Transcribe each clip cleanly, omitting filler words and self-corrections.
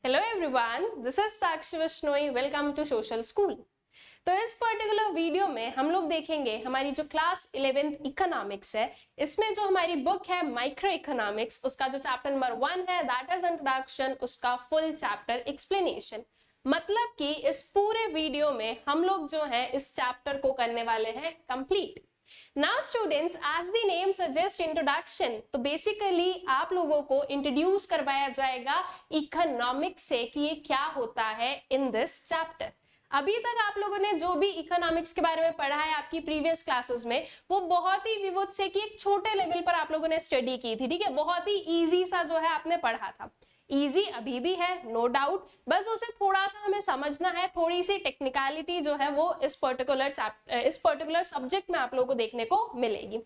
Hello everyone, this is Sakshi Vishnoi. Welcome to social school. तो इस particular video में हम लोग देखेंगे हमारी जो क्लास 11th इकोनॉमिक्स है, इसमें जो हमारी बुक है माइक्रो इकोनॉमिक्स, उसका जो चैप्टर नंबर 1 है दैट इज इंट्रोडक्शन, उसका फुल चैप्टर एक्सप्लेनेशन। मतलब कि इस पूरे वीडियो में हम लोग जो है इस चैप्टर को करने वाले हैं complete. Now students, as the name suggests introduction, तो बेसिकली आप लोगों को इंट्रोड्यूस करवाया जाएगा इकोनॉमिक्स से कि ये क्या होता है इन दिस चैप्टर। अभी तक आप लोगों ने जो भी इकोनॉमिक्स के बारे में पढ़ा है आपकी प्रीवियस क्लासेस में, वो बहुत ही विवुत से कि एक छोटे लेवल पर आप लोगों ने स्टडी की थी, ठीक है। बहुत ही इजी सा जो है आपने पढ़ा था। इजी अभी भी है, नो डाउट, बस उसे थोड़ा सा हमें समझना है। थोड़ी सी टेक्निकलिटी जो है वो इस पर्टिकुलर सब्जेक्ट में आप लोगों को देखने को मिलेगी।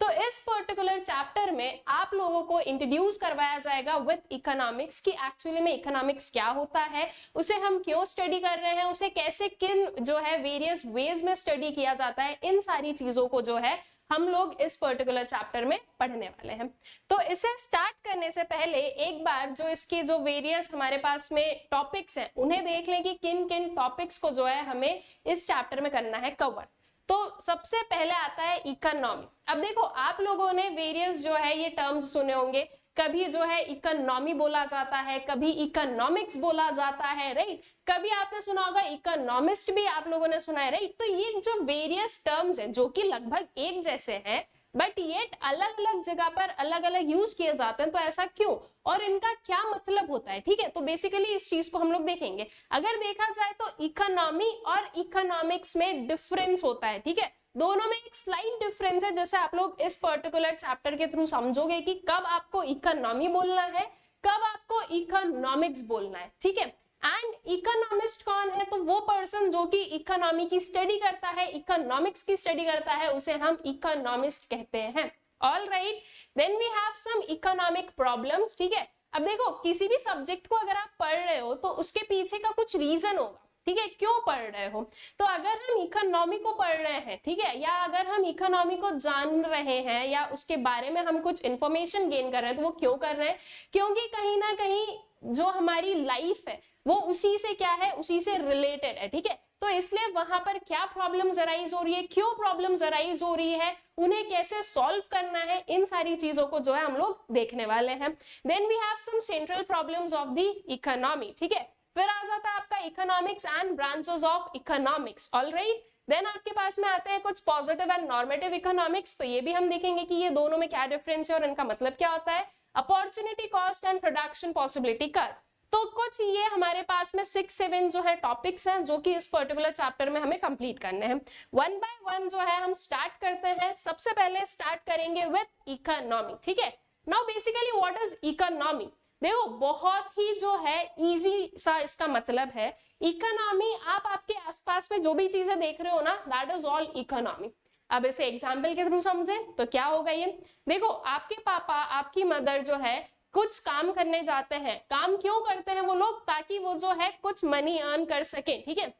तो इस पर्टिकुलर चैप्टर में आप लोगों को इंट्रोड्यूस करवाया जाएगा विद इकोनॉमिक्स की एक्चुअली में इकोनॉमिक्स क्या होता है, उसे हम क्यों स्टडी कर रहे हैं, उसे कैसे किन जो है वेरियस वेज में स्टडी किया जाता है, इन सारी चीजों को जो है हम लोग इस पर्टिकुलर चैप्टर में पढ़ने वाले हैं। तो इसे स्टार्ट करने से पहले एक बार जो इसके जो वेरियस हमारे पास में टॉपिक्स हैं उन्हें देख लें कि किन किन टॉपिक्स को जो है हमें इस चैप्टर में करना है कवर। तो सबसे पहले आता है इकोनॉमी। अब देखो, आप लोगों ने वेरियस जो है ये टर्म्स सुने होंगे, कभी जो है इकोनॉमी बोला जाता है, कभी इकोनॉमिक्स बोला जाता है, राइट। कभी आपने सुना होगा इकोनॉमिस्ट भी आप लोगों ने सुना है, राइट। तो ये जो वेरियस टर्म्स है जो कि लगभग एक जैसे हैं बट ये अलग अलग जगह पर अलग अलग यूज किए जाते हैं, तो ऐसा क्यों और इनका क्या मतलब होता है, ठीक है। तो बेसिकली इस चीज को हम लोग देखेंगे। अगर देखा जाए तो इकोनॉमी और इकोनॉमिक्स में डिफरेंस होता है, ठीक है। दोनों में एक स्लाइट डिफरेंस है, जैसे आप लोग इस पर्टिकुलर चैप्टर के थ्रू समझोगे कि कब आपको इकोनॉमी बोलना है, कब आपको इकोनॉमिक्स बोलना है, ठीक है। एंड इकोनॉमिस्ट कौन है? तो वो पर्सन जो कि इकोनॉमी की स्टडी करता है, इकोनॉमिक्स की स्टडी करता है, उसे हम इकोनॉमिस्ट कहते हैं। All right, then we have some economic problems, ठीक है। अब देखो, किसी भी सब्जेक्ट को अगर आप पढ़ रहे हो तो उसके पीछे का कुछ रीजन होगा, ठीक है, क्यों पढ़ रहे हो। तो अगर हम इकोनॉमी को पढ़ रहे हैं, ठीक है, या अगर हम इकोनॉमी को जान रहे हैं या उसके बारे में हम कुछ इंफॉर्मेशन गेन कर रहे हैं, तो वो क्यों कर रहे हैं? क्योंकि कहीं ना कहीं जो हमारी लाइफ है वो उसी से क्या है, उसी से रिलेटेड है, ठीक है। तो इसलिए वहां पर क्या प्रॉब्लम्स अराइज हो रही है, क्यों प्रॉब्लम्स अराइज हो रही है, उन्हें कैसे सॉल्व करना है, इन सारी चीजों को जो है हम लोग देखने वाले हैं। Then we have some central problems of the economy, ठीक है। फिर आ जाता है आपका economics and branches of economics. Alright, then आपके पास में आते हैं कुछ पॉजिटिव एंड नॉर्मेटिव इकोनॉमिक्स। तो ये भी हम देखेंगे कि ये दोनों में क्या डिफरेंस है और इनका मतलब क्या होता है। Opportunity cost and production possibility curve. तो कुछ ये हमारे पास में 6-7 जो है टॉपिक्स हैं जो कि इस पर्टिकुलर चैप्टर में हमें कंप्लीट करने हैं। वन बाय वन जो है हम स्टार्ट करते हैं। सबसे पहले स्टार्ट करेंगे विद इकोनॉमी, ठीक है। Now basically what is economy? देखो, बहुत ही जो है इजी सा इसका मतलब है। इकोनॉमी, आप आपके आसपास में जो भी चीजें देख रहे हो ना, दैट इज ऑल इकोनॉमी। अब इसे एग्जाम्पल के थ्रू समझे तो क्या होगा ये। देखो, आपके पापा, आपकी मदर जो है कुछ काम करने जाते हैं। काम क्यों करते हैं वो लोग? ताकि वो जो है कुछ मनी अर्न कर सके, ठीक है।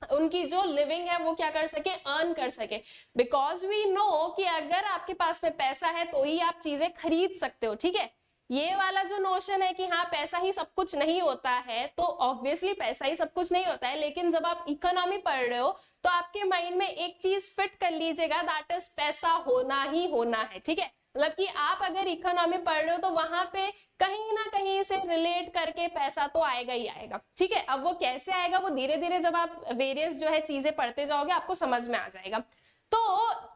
उनकी जो लिविंग है वो क्या कर सके, अर्न कर सके। बिकॉज वी नो कि अगर आपके पास में पैसा है तो ही आप चीजें खरीद सकते हो, ठीक है। ये वाला जो नोशन है कि हाँ पैसा ही सब कुछ नहीं होता है, तो ऑब्वियसली पैसा ही सब कुछ नहीं होता है, लेकिन जब आप इकोनॉमी पढ़ रहे हो तो आपके माइंड में एक चीज फिट कर लीजिएगा, दैट इज पैसा होना ही होना है, ठीक है। मतलब कि आप अगर इकोनॉमी पढ़ रहे हो तो वहां पे कहीं ना कहीं से रिलेट करके पैसा तो आएगा ही आएगा, ठीक है। अब वो कैसे आएगा, वो धीरे धीरे जब आप वेरियस जो है चीजें पढ़ते जाओगे आपको समझ में आ जाएगा। तो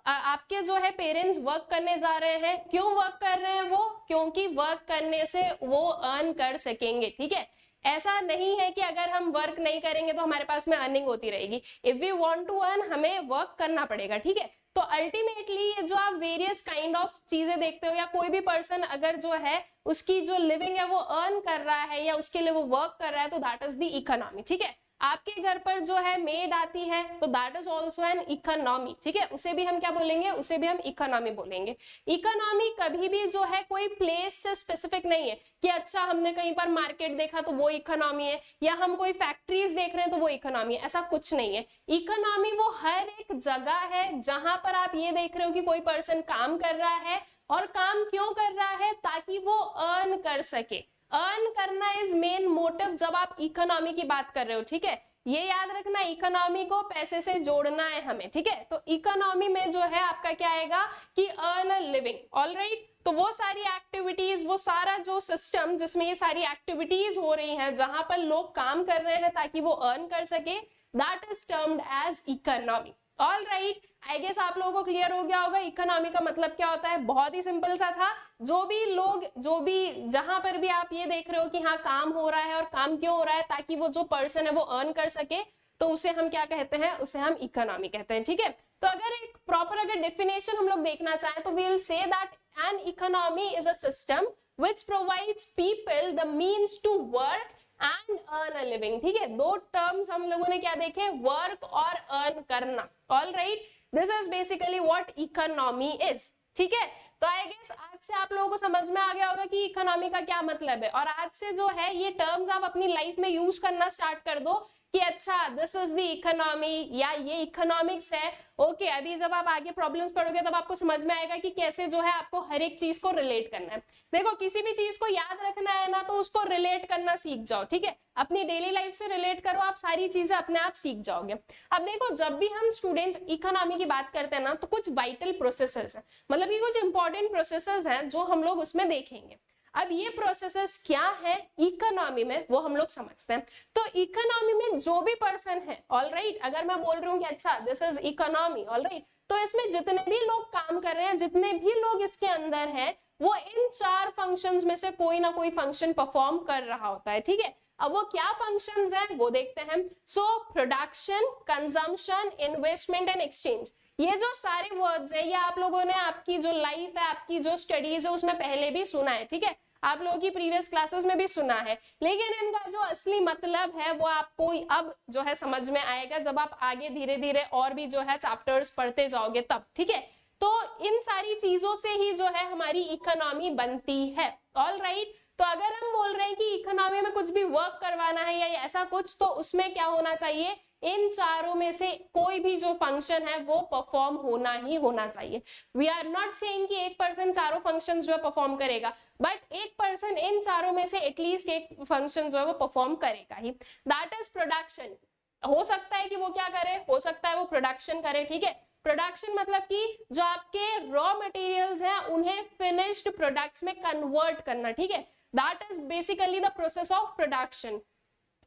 आपके जो है पेरेंट्स वर्क करने जा रहे हैं, क्यों वर्क कर रहे हैं वो? क्योंकि वर्क करने से वो अर्न कर सकेंगे, ठीक है। ऐसा नहीं है कि अगर हम वर्क नहीं करेंगे तो हमारे पास में अर्निंग होती रहेगी। If we want to earn, हमें वर्क करना पड़ेगा, ठीक है। तो अल्टीमेटली ये जो आप वेरियस काइंड ऑफ चीजें देखते हो, या कोई भी पर्सन अगर जो है उसकी जो लिविंग है वो अर्न कर रहा है या उसके लिए वो वर्क कर रहा है, तो दैट इज द इकोनॉमी, ठीक है। आपके घर पर जो है मेड आती है तो that is also an economy, ठीक है। उसे भी हम क्या बोलेंगे, उसे भी हम इकोनॉमी बोलेंगे। इकोनॉमी कभी भी जो है कोई प्लेस से स्पेसिफिक नहीं है कि अच्छा हमने कहीं पर मार्केट देखा तो वो इकोनॉमी है, या हम कोई फैक्ट्रीज देख रहे हैं तो वो इकोनॉमी है, ऐसा कुछ नहीं है। इकोनॉमी वो हर एक जगह है जहां पर आप ये देख रहे हो कि कोई पर्सन काम कर रहा है, और काम क्यों कर रहा है? ताकि वो अर्न कर सके। अर्न करना इज मेन मोटिव जब आप इकोनॉमी की बात कर रहे हो, ठीक है, ये याद रखना, इकोनॉमी को पैसे से जोड़ना है हमें, ठीक है। तो इकोनॉमी में जो है आपका क्या आएगा कि अर्न अ लिविंग, ऑलराइट। तो वो सारी एक्टिविटीज, वो सारा जो सिस्टम जिसमें ये सारी एक्टिविटीज हो रही हैं, जहां पर लोग काम कर रहे हैं ताकि वो अर्न कर सके, that is termed as economy, alright. I guess आप लोगों को क्लियर हो गया होगा इकोनॉमी का मतलब क्या होता है। बहुत ही सिंपल सा था। जो भी लोग, जो भी जहां पर भी आप ये देख रहे हो कि हाँ काम हो रहा है, और काम क्यों हो रहा है, ताकि वो जो पर्सन है वो अर्न कर सके, तो उसे हम क्या कहते हैं, उसे हम इकोनॉमी कहते हैं, ठीक है। तो अगर एक प्रॉपर अगर डेफिनेशन हम लोग देखना चाहें तो we will say that an economy is a system which provides people the means to work and earn a living, ठीक है। दो टर्म्स हम लोगों ने क्या देखे, वर्क और अर्न करना, alright. This is basically what economy is, ठीक है। तो आई गेस आज से आप लोगों को समझ में आ गया होगा कि इकोनॉमी का क्या मतलब है, और आज से जो है ये टर्म्स आप अपनी लाइफ में यूज करना स्टार्ट कर दो कि अच्छा दिस इज द इकोनॉमी, या ये इकोनॉमिक्स है। ओके, अभी जब आप आगे प्रॉब्लम्स पढ़ोगे तब आपको समझ में आएगा कि कैसे जो है आपको हर एक चीज को रिलेट करना है। देखो, किसी भी चीज को याद रखना है ना, तो उसको रिलेट करना सीख जाओ, ठीक है। अपनी डेली लाइफ से रिलेट करो, आप सारी चीजें अपने आप सीख जाओगे। अब देखो, जब भी हम स्टूडेंट्स इकोनॉमी की बात करते हैं ना, तो कुछ वाइटल प्रोसेसेस हैं, मतलब कि कुछ इंपॉर्टेंट प्रोसेसेस हैं जो हम लोग उसमें देखेंगे। अब ये प्रोसेसेस क्या है इकोनॉमी में, वो हम लोग समझते हैं। तो इकोनॉमी में जो भी पर्सन है, ऑलराइट, अगर मैं बोल रही हूँ कि अच्छा दिस इज इकोनॉमी, ऑलराइट, तो इसमें जितने भी लोग काम कर रहे हैं, जितने भी लोग इसके अंदर हैं, वो इन चार फंक्शंस में से कोई ना कोई फंक्शन परफॉर्म कर रहा होता है, ठीक है। अब वो क्या फंक्शंस हैं वो देखते हैं। So production, consumption, investment and exchange, ये जो सारे वर्ड्स है, ये आप लोगों ने आपकी जो लाइफ है, आपकी जो स्टडीज है, उसमें पहले भी सुना है, ठीक है। आप लोगों की प्रीवियस क्लासेस में भी सुना है, लेकिन इनका जो असली मतलब है वो आपको अब जो है समझ में आएगा जब आप आगे धीरे धीरे और भी जो है चैप्टर्स पढ़ते जाओगे तब, ठीक है। तो इन सारी चीजों से ही जो है हमारी इकोनॉमी बनती है, ऑलराइट। तो अगर हम बोल रहे हैं कि इकोनॉमी में कुछ भी वर्क करवाना है या ऐसा कुछ, तो उसमें क्या होना चाहिए, इन चारों में से कोई भी जो फंक्शन है वो परफॉर्म होना ही होना चाहिए। वी आर नॉट सेइंग कि एक पर्सन चारों फंक्शन जो है परफॉर्म करेगा, बट एक पर्सन इन चारों में से एटलीस्ट एक फंक्शन जो है वो परफॉर्म करेगा ही। That is production. हो सकता है कि वो क्या करे, हो सकता है वो प्रोडक्शन करे, ठीक है। प्रोडक्शन मतलब कि जो आपके रॉ मटेरियल्स हैं उन्हें फिनिश्ड प्रोडक्ट्स में कन्वर्ट करना, ठीक है। That is basically the process of production.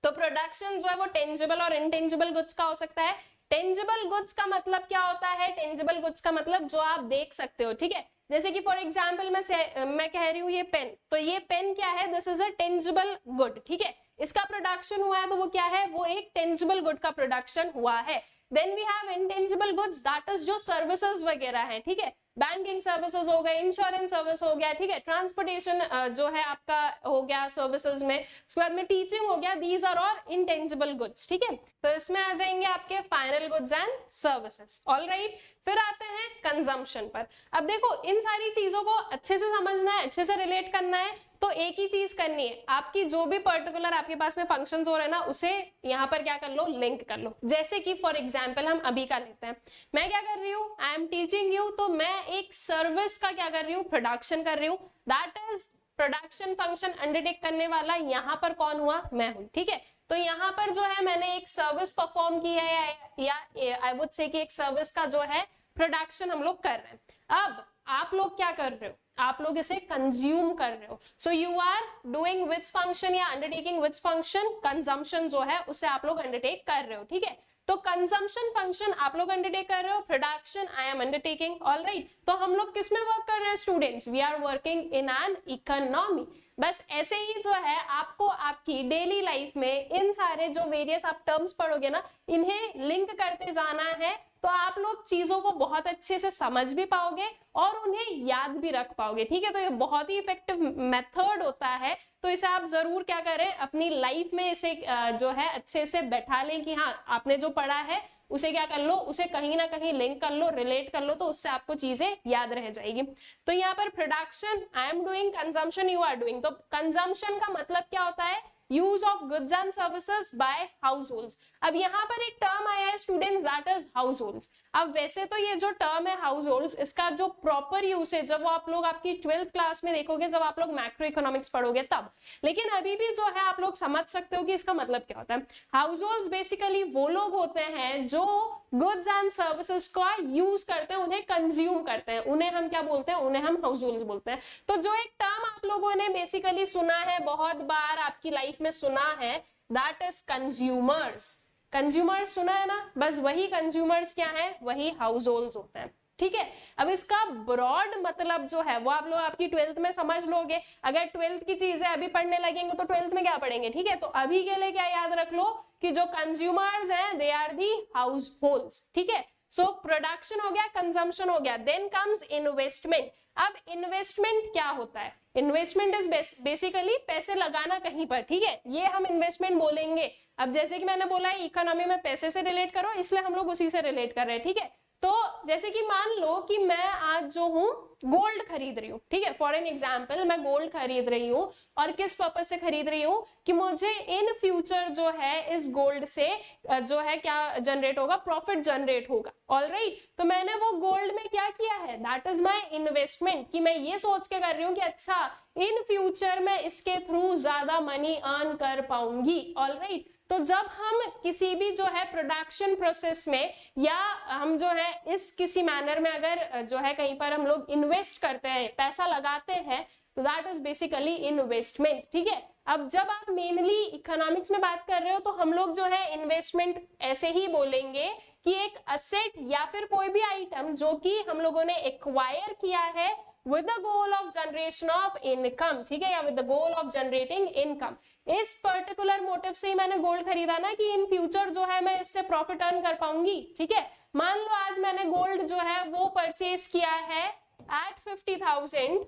तो प्रोडक्शन जो है वो टेंजिबल और इनटेंजिबल गुड्स का हो सकता है। टेंजिबल गुड्स का मतलब क्या होता है, टेंजिबल गुड्स का मतलब जो आप देख सकते हो, ठीक है। जैसे कि फॉर एग्जांपल मैं कह रही हूँ ये पेन, तो ये पेन क्या है, this is a tangible good, ठीक है। इसका प्रोडक्शन हुआ है तो वो क्या है, वो एक टेंजिबल गुड का प्रोडक्शन हुआ है। Then we have intangible goods, that is जो सर्विसेज वगैरह है, ठीक है। बैंकिंग सर्विसेज हो गए, इंश्योरेंस सर्विस हो गया, ठीक है। ट्रांसपोर्टेशन जो है आपका हो गया सर्विसेज में, उसके बाद में टीचिंग हो गया, these are all intangible goods, ठीक है। तो इसमें आ जाएंगे आपके final goods and services, alright. फिर आते हैं कंजम्पशन पर। अब देखो, इन सारी चीजों को अच्छे से समझना है, अच्छे से रिलेट करना है, तो एक ही चीज करनी है, आपकी जो भी पर्टिकुलर आपके पास में फंक्शंस हो रहे हैं ना, उसे यहाँ पर क्या कर लो, लिंक कर लो। जैसे कि फॉर एग्जांपल हम अभी का लेते हैं, मैं क्या कर रही हूँ, आई एम टीचिंग यू, तो मैं एक सर्विस का क्या कर रही हूँ, प्रोडक्शन कर रही हूँ। That is production function undertake करने वाला यहाँ पर कौन हुआ, मैं हूँ, ठीक है। तो यहाँ पर जो है मैंने एक सर्विस परफॉर्म की है, या आई वुड से कि एक सर्विस का जो है प्रोडक्शन हम लोग कर रहे हैं। अब आप लोग क्या कर रहे हो, आप लोग इसे कंज्यूम कर रहे हो। So you are doing which function या अंडरटेकिंग विच फंक्शन, कंजम्पशन जो है उसे आप लोग अंडरटेक कर रहे हो, ठीक है। तो कंजम्पशन फंक्शन आप लोग अंडरटेक कर रहे हो, production I am undertaking, alright. तो हम लोग किस में वर्क कर रहे हैं students, we are working in an economy. बस ऐसे ही जो है आपको आपकी डेली लाइफ में इन सारे जो वेरियस आप टर्म्स पढ़ोगे ना, इन्हें लिंक करते जाना है, तो आप लोग चीजों को बहुत अच्छे से समझ भी पाओगे और उन्हें याद भी रख पाओगे, ठीक है। तो ये बहुत ही इफेक्टिव मेथड होता है, तो इसे आप जरूर क्या करें, अपनी लाइफ में इसे जो है अच्छे से बैठा लें कि हाँ आपने जो पढ़ा है उसे क्या कर लो, उसे कहीं ना कहीं लिंक कर लो, रिलेट कर लो, तो उससे आपको चीजें याद रह जाएगी। तो यहाँ पर production I am doing, consumption you are doing. तो कंजम्पशन का मतलब क्या होता है, use of goods and services by households. अब यहाँ पर एक टर्म आया है students, that is households. अब वैसे तो ये जो टर्म है हाउस होल्ड, इसका जो प्रॉपर यूज है जब वो आप लोग आपकी 12th क्लास में देखोगे, जब आप लोग मैक्रो इकोनॉमिक्स पढ़ोगे तब, लेकिन अभी भी जो है आप लोग समझ सकते हो कि इसका मतलब क्या होता है। हाउस होल्ड बेसिकली वो लोग होते हैं जो गुड्स एंड सर्विसेज का यूज करते हैं, उन्हें कंज्यूम करते हैं, उन्हें हम क्या बोलते हैं, उन्हें हम हाउस होल्ड बोलते हैं। तो जो एक टर्म आप लोगों ने बेसिकली सुना है, बहुत बार आपकी लाइफ में सुना है, दैट इज कंज्यूमर्स। कंज्यूमर्स सुना है ना, बस वही कंज्यूमर्स क्या है, वही हाउस होल्ड होते हैं, ठीक है। अब इसका ब्रॉड मतलब जो है वो आप लोग आपकी 12th में समझ लोगे। अगर 12th की चीजें अभी पढ़ने लगेंगे तो 12th में क्या पढ़ेंगे, ठीक है। तो अभी के लिए क्या याद रख लो कि जो कंज्यूमर्स हैं they are the households, ठीक है। सो प्रोडक्शन हो गया, कंजम्पशन हो गया, देन कम्स इन्वेस्टमेंट। अब इन्वेस्टमेंट क्या होता है, इन्वेस्टमेंट इज बेसिकली पैसे लगाना कहीं पर, ठीक है, ये हम इन्वेस्टमेंट बोलेंगे। अब जैसे कि मैंने बोला है इकोनॉमी में पैसे से रिलेट करो, इसलिए हम लोग उसी से रिलेट कर रहे हैं, ठीक है। तो जैसे कि मान लो कि मैं आज जो हूं गोल्ड खरीद रही हूँ, ठीक है, फॉर एन एग्जाम्पल मैं गोल्ड खरीद रही हूँ, और किस पर्पज से खरीद रही हूँ कि मुझे इन फ्यूचर जो है इस गोल्ड से जो है क्या जनरेट होगा, प्रॉफिट जनरेट होगा, ऑलराइट। तो मैंने वो गोल्ड में क्या किया है, दैट इज माय इन्वेस्टमेंट, कि मैं ये सोच के कर रही हूँ कि अच्छा इन फ्यूचर में इसके थ्रू ज्यादा मनी अर्न कर पाऊंगी, ऑलराइट। तो जब हम किसी भी जो है प्रोडक्शन प्रोसेस में या हम जो है इस किसी मैनर में अगर जो है कहीं पर हम लोग इन्वेस्ट करते हैं, पैसा लगाते हैं, तो दैट इज बेसिकली इन्वेस्टमेंट, ठीक है। अब जब आप मेनली इकोनॉमिक्स में बात कर रहे हो तो हम लोग जो है इन्वेस्टमेंट ऐसे ही बोलेंगे कि एक असेट या फिर कोई भी आइटम जो कि हम लोगों ने एक्वायर किया है with the goal of generation of income, ठीक है, या with the goal of generating income। इस पर्टिकुलर मोटिव से ही मैंने गोल्ड खरीदा ना कि इन फ्यूचर जो है मैं इससे प्रॉफिट अर्न कर पाऊंगी, ठीक है। मान लो आज मैंने गोल्ड जो है वो परचेज किया है एट 50,000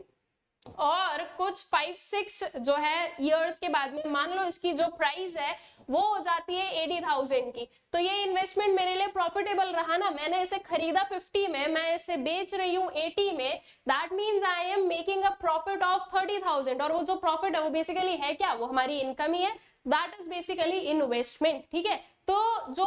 और कुछ 5-6 जो है ईयर्स के बाद में मान लो इसकी जो प्राइस है वो हो जाती है 80,000 की, तो ये इन्वेस्टमेंट मेरे लिए प्रॉफिटेबल रहा ना। मैंने इसे खरीदा 50 में, मैं इसे बेच रही हूँ 80 में, that means I am making a profit of 30,000, और वो जो प्रॉफिट है वो बेसिकली है क्या, वो हमारी इनकम ही है, दैट इज बेसिकली इन्वेस्टमेंट, ठीक है। तो जो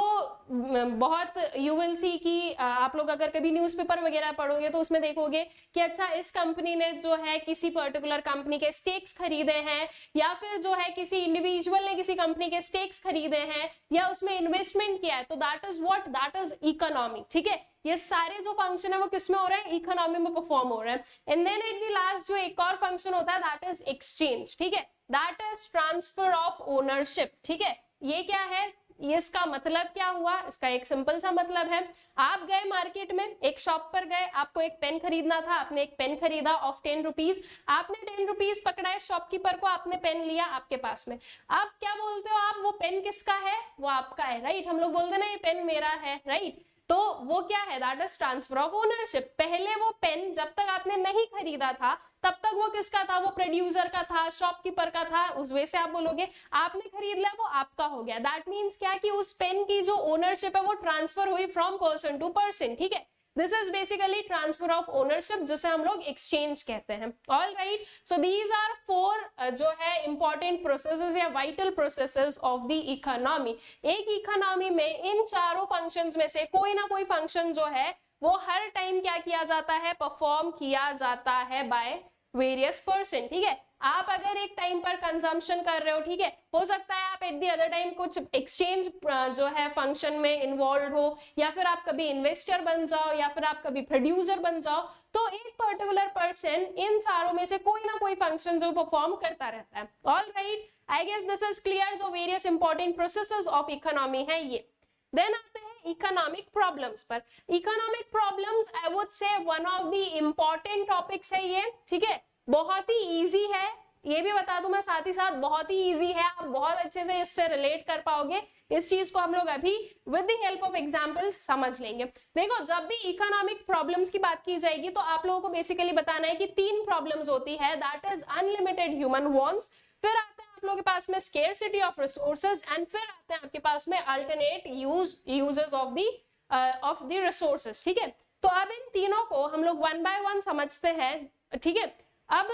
बहुत यू विल सी कि आप लोग अगर कभी न्यूज़पेपर वगैरह पढ़ोगे तो उसमें देखोगे कि अच्छा इस कंपनी ने जो है किसी पर्टिकुलर कंपनी के स्टेक्स खरीदे हैं, या फिर जो है किसी इंडिविजुअल ने किसी कंपनी के स्टेक्स खरीदे हैं या उसमें इन्वेस्टमेंट किया है, तो that is what, that is economy, ठीक है। ये सारे जो फंक्शन है वो किसमें हो रहे हैं, इकोनॉमी में परफॉर्म हो रहे हैं। And then at the last जो एक और फंक्शन होता है दैट इज एक्सचेंज, ठीक है, that is transfer of ownership, ठीक है। ये क्या है, ये इसका मतलब क्या हुआ, इसका एक सिंपल सा मतलब है, आप गए मार्केट में, एक शॉप पर गए, आपको एक पेन खरीदना था, आपने एक पेन खरीदा ऑफ 10 रुपीज, आपने 10 रुपीज पकड़ाए शॉपकीपर को, आपने पेन लिया आपके पास में, आप क्या बोलते हो, आप वो पेन किसका है, वो आपका है, राइट। हम लोग बोलते हैं ना ये पेन मेरा है, राइट। तो वो क्या है, that is transfer of ownership. पहले वो पेन जब तक आपने नहीं खरीदा था तब तक वो किसका था, वो प्रोड्यूसर का था, शॉपकीपर का था, उस वे से आप बोलोगे। आपने खरीद लिया वो आपका हो गया, दैट मींस क्या कि उस पेन की जो ओनरशिप है वो ट्रांसफर हुई फ्रॉम पर्सन टू पर्सन, ठीक है। This is basically transfer of ownership, जिसे हम लोग एक्सचेंज कहते हैं, all right. So these are 4 जो है इंपॉर्टेंट प्रोसेसेस या vital processes of the economy. एक इकोनॉमी में इन चारों फंक्शंस में से कोई ना कोई फंक्शन जो है वो हर टाइम क्या किया जाता है, परफॉर्म किया जाता है बाय वेरियस पर्सन, ठीक है। आप अगर एक टाइम पर कंजम्पशन कर रहे हो, ठीक है, हो सकता है आप एट द अदर टाइम कुछ एक्सचेंज जो है फंक्शन में इन्वॉल्व हो, या फिर आप कभी इन्वेस्टर बन जाओ, या फिर आप कभी प्रोड्यूसर बन जाओ। तो एक पर्टिकुलर पर्सन इन चारों में से कोई ना कोई फंक्शन जो परफॉर्म करता रहता है, all right. I guess this is clear, जो various important processes of economy है ये। देन आते हैं इकोनॉमिक प्रॉब्लम्स पर। Economic problems I would say one of the important topics है ये, ठीक है, बहुत ही इजी है, ये भी बता दूं मैं साथ ही साथ, बहुत ही इजी है, आप बहुत अच्छे से इससे रिलेट कर पाओगे। इस चीज को हम लोग अभी with the help of examples समझ लेंगे। देखो जब भी इकोनॉमिक प्रॉब्लम्स की बात की जाएगी तो आप लोगों को बेसिकली बताना है कि 3 प्रॉब्लम्स होती है, that is unlimited human wants, फिर आते हैं आप लोगों के पास में स्केर्सिटी ऑफ रिसोर्सेज, एंड फिर आते हैं आपके पास में alternate uses of the resources, ठीक है। तो अब इन तीनों को हम लोग वन बाय वन समझते हैं, ठीक है। अब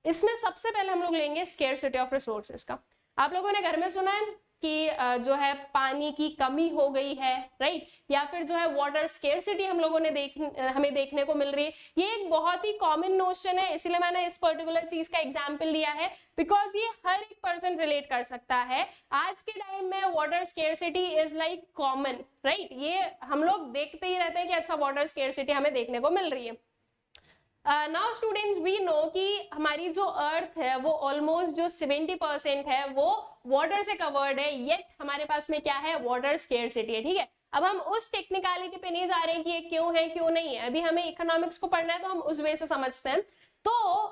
इसमें सबसे पहले हम लोग लेंगे स्केर्सिटी ऑफ रिसोर्सेज का। आप लोगों ने घर में सुना है कि जो है पानी की कमी हो गई है, राइट, या फिर जो है वाटर स्केर्सिटी हम लोगों ने हमें देखने को मिल रही है। ये एक बहुत ही कॉमन नोशन है, इसलिए मैंने इस पर्टिकुलर चीज का एग्जाम्पल लिया है, बिकॉज ये हर एक पर्सन रिलेट कर सकता है। आज के टाइम में water scarcity is like common, right, ये हम लोग देखते ही रहते हैं कि अच्छा वाटर स्केर्सिटी हमें देखने को मिल रही है। नाउ स्टूडेंट्स वी नो कि हमारी जो अर्थ है वो ऑलमोस्ट जो 70% है वो वाटर से कवर्ड है, येट हमारे पास में क्या है, वाटर स्केर्सिटी है, ठीक है। अब हम उस टेक्निकलिटी पे नहीं जा रहे हैं कि ये क्यों है क्यों नहीं है, अभी हमें इकोनॉमिक्स को पढ़ना है तो हम उस वे से समझते हैं। तो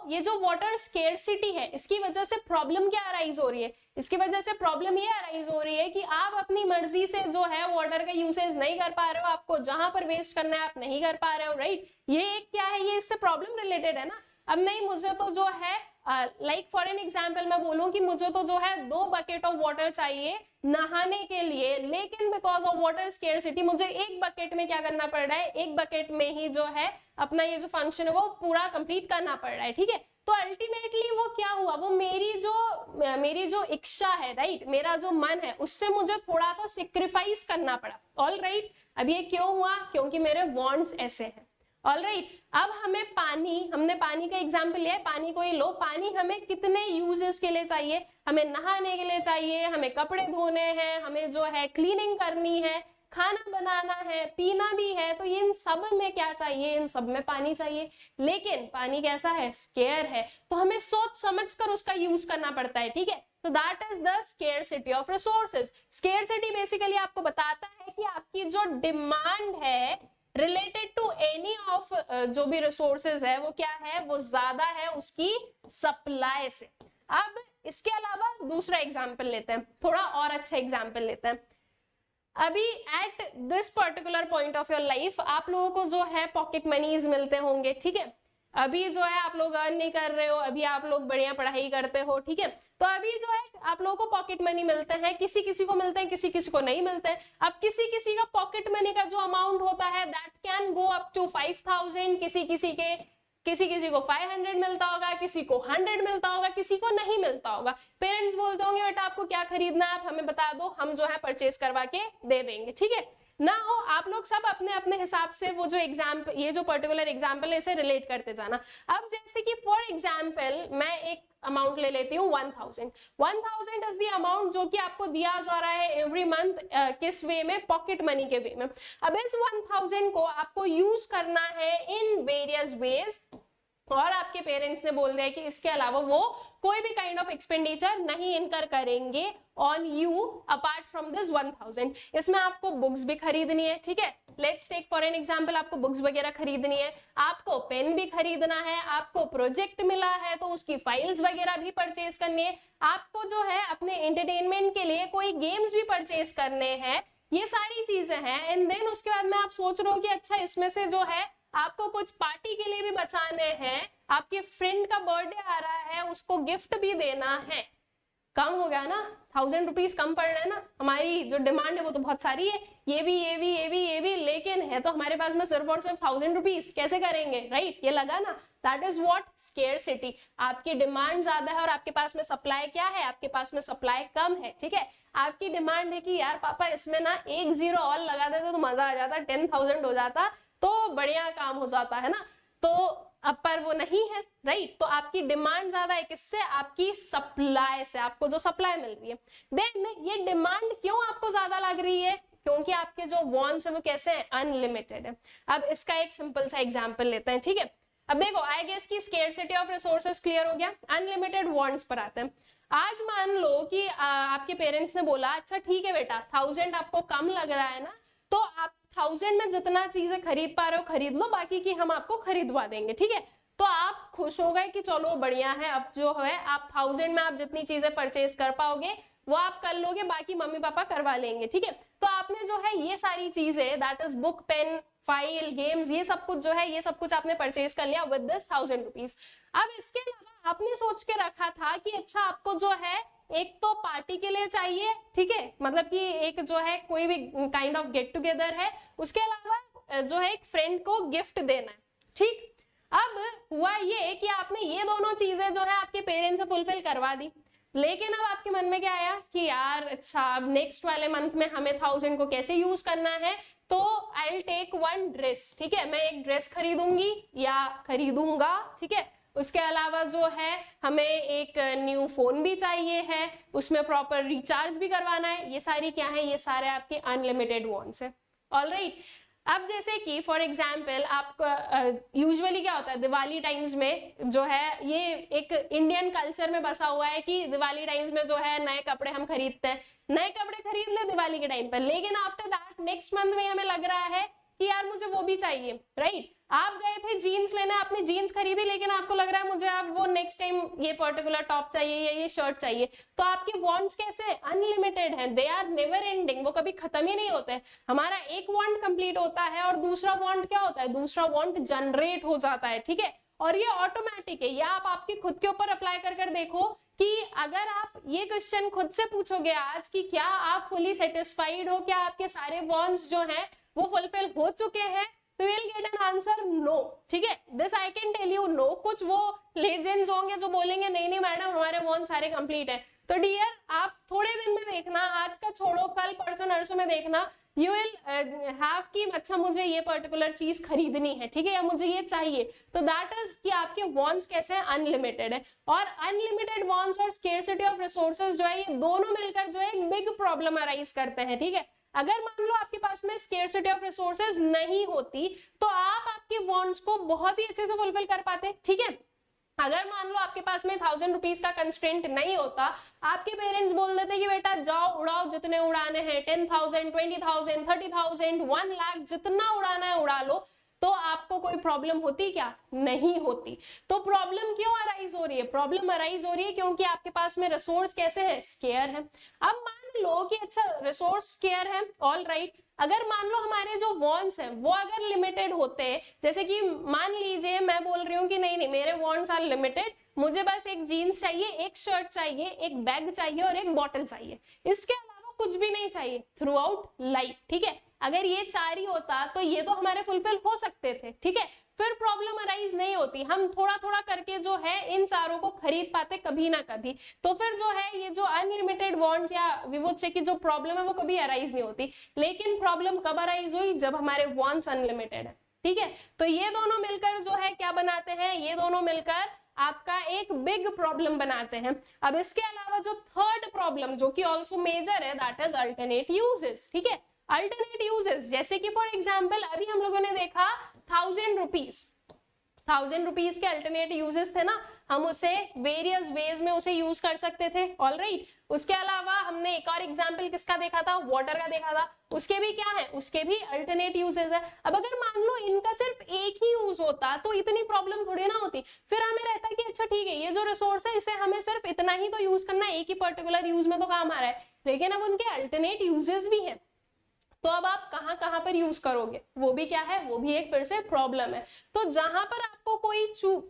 ये जो वाटर स्केर्सिटी है इसकी वजह से प्रॉब्लम क्या अराइज हो रही है, इसकी वजह से प्रॉब्लम ये अराइज हो रही है कि आप अपनी मर्जी से जो है वाटर का यूसेज नहीं कर पा रहे हो, आपको जहां पर वेस्ट करना है आप नहीं कर पा रहे हो, राइट। ये एक क्या है, ये इससे प्रॉब्लम रिलेटेड है ना। अब नहीं, मुझे तो जो है लाइक फॉर एन एग्जाम्पल मैं बोलूं कि मुझे तो जो है 2 बकेट ऑफ वाटर चाहिए नहाने के लिए, लेकिन बिकॉज ऑफ वाटर स्केर्सिटी मुझे 1 बकेट में क्या करना पड़ रहा है, 1 बकेट में ही जो है अपना ये जो फंक्शन है वो पूरा कंप्लीट करना पड़ रहा है, ठीक है। तो अल्टीमेटली वो क्या हुआ, वो मेरी जो इच्छा है, राइट, मेरा जो मन है उससे मुझे थोड़ा सा सेक्रीफाइस करना पड़ा, ऑल राइट। अब ये क्यों हुआ, क्योंकि मेरे वांट्स ऐसे हैं, ऑल राइट। अब हमें हमने पानी का एग्जाम्पल लिया है, पानी को ही लो, पानी हमें कितने यूजेस के लिए चाहिए, हमें नहाने के लिए चाहिए, हमें कपड़े धोने हैं, हमें जो है क्लीनिंग करनी है, खाना बनाना है, पीना भी है, तो इन सब में क्या चाहिए, इन सब में पानी चाहिए। लेकिन पानी कैसा है, स्केयर है, तो हमें सोच समझ कर उसका यूज करना पड़ता है, ठीक है। So that is the scarcity of resources. Scarcity basically आपको बताता है कि आपकी जो डिमांड है रिलेटेड टू एनी ऑफ जो भी रिसोर्सेज है वो क्या है, वो ज्यादा है उसकी सप्लाई से। अब इसके अलावा दूसरा एग्जाम्पल लेते हैं, थोड़ा और अच्छा एग्जाम्पल लेते हैं। अभी at this particular point of your life आप लोगों को जो है पॉकेट मनीज मिलते होंगे, ठीक है। अभी जो है आप लोग अर्न नहीं कर रहे हो, अभी आप लोग बढ़िया पढ़ाई करते हो, ठीक है। तो अभी जो है आप लोगों को पॉकेट मनी मिलते हैं, किसी किसी को मिलते हैं, किसी किसी को नहीं मिलते हैं। अब किसी किसी का पॉकेट मनी का जो अमाउंट होता है that can go up to 5000, किसी किसी को 500 मिलता होगा, किसी को 100 मिलता होगा, किसी को नहीं मिलता होगा। पेरेंट्स बोलते होंगे बेटा आपको क्या खरीदना है आप हमें बता दो, हम जो है परचेज करवा के दे देंगे, ठीक है ना। हो आप लोग सब अपने अपने हिसाब से वो जो एग्जाम्पल, ये जो पर्टिकुलर एग्जाम्पल है इसे रिलेट करते जाना। अब जैसे कि फॉर एग्जाम्पल मैं एक अमाउंट ले लेती हूँ 1000 इज द अमाउंट जो कि आपको दिया जा रहा है एवरी मंथ, किस वे में, पॉकेट मनी के वे में। अब इस 1000 को आपको यूज करना है इन वेरियस वेज, और आपके पेरेंट्स ने बोल दिया कि इसके अलावा वो कोई भी काइंड ऑफ एक्सपेंडिचर नहीं इनकर करेंगे on you apart from this 1000। इसमें आपको बुक्स भी खरीदनी है, ठीक है। Let's take for an example, आपको बुक्स वगैरह खरीदनी है, आपको पेन भी खरीदना है, आपको प्रोजेक्ट मिला है तो उसकी फाइल्स वगैरह भी परचेज करनी है, आपको जो है अपने एंटरटेनमेंट के लिए कोई गेम्स भी परचेज करने हैं, ये सारी चीजें हैं। एंड देन उसके बाद में आप सोच रहे हो कि अच्छा इसमें से जो है आपको कुछ पार्टी के लिए भी बचाने हैं, आपके फ्रेंड का बर्थडे आ रहा है उसको गिफ्ट भी देना है, कम हो गया ना, 1000 रुपीज कम पड़ रहे हैं ना। हमारी जो डिमांड है वो तो बहुत सारी है, ये भी, लेकिन है तो हमारे पास में सिर्फ और सिर्फ 1000 रुपीज, कैसे करेंगे, राइट, ये लगा ना। That is what, scarcity. आपकी डिमांड ज्यादा है और आपके पास में सप्लाई क्या है, आपके पास में सप्लाई कम है, ठीक है। आपकी डिमांड है कि यार पापा इसमें ना 1 0 और लगा देते तो मजा आ जाता, 10,000 हो जाता तो बढ़िया काम हो जाता है ना, तो अब पर वो नहीं है, राइट। तो आपकी डिमांड ज्यादा है, किससे, आपकी सप्लाई से, आपको जो सप्लाई मिल रही है। देन ये डिमांड क्यों आपको ज्यादा लग रही है, क्योंकि आपके जो वांट्स है वो कैसे हैं, अनलिमिटेड है। अब इसका एक सिंपल सा एग्जांपल लेते हैं, ठीक है। अब देखो आई गेस की स्केर्सिटी ऑफ रिसोर्सेज क्लियर हो गया, अनलिमिटेड वांट्स पर आते हैं। आज मान लो कि आपके पेरेंट्स ने बोला अच्छा ठीक है बेटा 1000 आपको कम लग रहा है ना, तो आप 1000 में जितना चीजें खरीद पा रहे हो खरीद लो, बाकी की हम आपको खरीदवा देंगे, ठीक है। तो आप खुश हो गए कि चलो बढ़िया है, अब जो है आप 1000 में आप जितनी चीजें परचेज कर पाओगे वो आप कर लोगे, बाकी मम्मी पापा करवा लेंगे, ठीक है। तो आपने जो है ये सारी चीजें, that is book, pen, file, games, ये सब कुछ जो है ये सब कुछ आपने परचेज कर लिया विद दिस 1000 रुपीज। अब इसके अलावा आपने सोच के रखा था कि अच्छा आपको जो है एक तो पार्टी के लिए चाहिए, ठीक है, मतलब कि एक जो है कोई भी काइंड ऑफ गेट टुगेदर है, उसके अलावा जो है एक फ्रेंड को गिफ्ट देना है, ठीक। अब हुआ ये कि आपने ये दोनों चीजें जो है आपके पेरेंट्स से फुलफिल करवा दी, लेकिन अब आपके मन में क्या आया कि यार अच्छा अब नेक्स्ट वाले मंथ में हमें 1000 को कैसे यूज करना है, तो I will take one dress, ठीक है, मैं एक ड्रेस खरीदूंगी या खरीदूंगा, ठीक है। उसके अलावा जो है हमें एक न्यू फोन भी चाहिए है, उसमें प्रॉपर रिचार्ज भी करवाना है, ये सारी क्या है, ये सारे आपके अनलिमिटेड वांट्स है। ऑलराइट, अब जैसे कि फॉर एग्जाम्पल आपको यूजुअली क्या होता है दिवाली टाइम्स में जो है, ये एक इंडियन कल्चर में बसा हुआ है कि दिवाली टाइम्स में जो है नए कपड़े हम खरीदते हैं, नए कपड़े खरीद ले दिवाली के टाइम पर, लेकिन आफ्टर दैट नेक्स्ट मंथ में हमें लग रहा है कि यार मुझे वो भी चाहिए, राइट। आप गए थे जीन्स लेने, आपने जीन्स खरीदी, लेकिन आपको लग रहा है मुझे अब वो नेक्स्ट टाइम ये पर्टिकुलर टॉप चाहिए या ये शर्ट चाहिए। तो आपके वांट्स कैसे अनलिमिटेड हैं, दे आर नेवर एंडिंग, वो कभी खत्म ही नहीं होते। हमारा एक वांट कंप्लीट होता है और दूसरा वांट क्या होता है, दूसरा वांट जनरेट हो जाता है, ठीक है। और ये ऑटोमेटिक है, या आप आपके खुद के ऊपर अप्लाई कर देखो कि अगर आप ये क्वेश्चन खुद से पूछोगे आज कि क्या आप फुली सेटिस्फाइड हो, क्या आपके सारे वांट्स जो हैं वो फुलफिल हो चुके हैं, तो will get an answer no, ठीक है। This I can tell you no. कुछ वो लेजेंड्स होंगे जो बोलेंगे नहीं नहीं मैडम हमारे वांट सारे कंप्लीट है। तो डियर आप थोड़े दिन में देखना, आज का छोड़ो, कल परसों नरसों में देखना, यू विल हैव कि अच्छा मुझे ये पर्टिकुलर चीज खरीदनी है, ठीक है, या मुझे ये चाहिए। तो दैट इज कि आपके वांट्स कैसे अनलिमिटेड है। और अनलिमिटेड वांट्स और स्केर्सिटी ऑफ रिसोर्सेज जो है ये दोनों मिलकर जो है एक बिग प्रॉब्लम अराइज करते हैं, ठीक है। अगर मान लो आपके पास में स्केर्सिटी ऑफ रिसोर्सेज नहीं होती तो आप आपके वांट्स को बहुत ही अच्छे से फुलफिल कर पाते, ठीक है। अगर मान लो आपके पास में 1000 रुपीज का कंस्ट्रेंट नहीं होता, आपके पेरेंट्स बोल देते कि बेटा जाओ उड़ाओ जितने उड़ाने हैं, 10,000 20,000 30,000 1 लाख जितना उड़ाना है उड़ा लो, तो आपको कोई प्रॉब्लम होती क्या, नहीं होती। तो प्रॉब्लम क्यों अराइज हो रही है, प्रॉब्लम अराइज हो रही है क्योंकि आपके पास में रिसोर्स कैसे है, स्केयर है। अब मान लो कि अच्छा रिसोर्स स्केयर है, ऑल राइट। अगर मान लो हमारे जो वांट्स हैं वो अगर लिमिटेड होते, जैसे कि मान लीजिए मैं बोल रही हूँ कि नहीं नहीं मेरे वांट्स आर लिमिटेड, मुझे बस एक जीन्स चाहिए, एक शर्ट चाहिए, एक बैग चाहिए और एक बॉटल चाहिए, इसके अलावा कुछ भी नहीं चाहिए थ्रू आउट लाइफ, ठीक है। अगर ये चार ही होता तो ये तो हमारे फुलफिल हो सकते थे, ठीक है, फिर प्रॉब्लम अराइज नहीं होती, हम थोड़ा थोड़ा करके जो है इन चारों को खरीद पाते कभी ना कभी। तो फिर जो है ये जो अनलिमिटेड वांट्स या विवोचे की जो प्रॉब्लम है वो कभी अराइज नहीं होती। लेकिन प्रॉब्लम कब अराइज हुई, जब हमारे वांट्स अनलिमिटेड है, ठीक है। तो ये दोनों मिलकर जो है क्या बनाते हैं, ये दोनों मिलकर आपका एक बिग प्रॉब्लम बनाते हैं। अब इसके अलावा जो थर्ड प्रॉब्लम जो कि ऑल्सो मेजर है, दैट इज अल्टरनेट यूजेस, ठीक है। अल्टरनेट यूजेस जैसे कि फॉर एग्जाम्पल अभी हम लोगों ने देखा 1000 रुपीज के अल्टरनेट यूजेस थे ना, हम उसे वेरियस वेज में उसे यूज कर सकते थे, ऑल राइट। उसके अलावा हमने एक और एग्जाम्पल किसका देखा था, वाटर का देखा था, उसके भी क्या है, उसके भी अल्टरनेट यूजेस है। अब अगर मान लो इनका सिर्फ एक ही यूज होता तो इतनी प्रॉब्लम थोड़ी ना होती, फिर हमें रहता कि अच्छा ठीक है ये जो रिसोर्स है इसे हमें सिर्फ इतना ही तो यूज करना है, एक ही पर्टिकुलर यूज में तो काम आ रहा है, लेकिन अब उनके अल्टरनेट यूजेस भी है, तो अब आप कहां कहां पर यूज करोगे, वो भी क्या है, वो भी एक फिर से प्रॉब्लम है। तो जहां पर आपको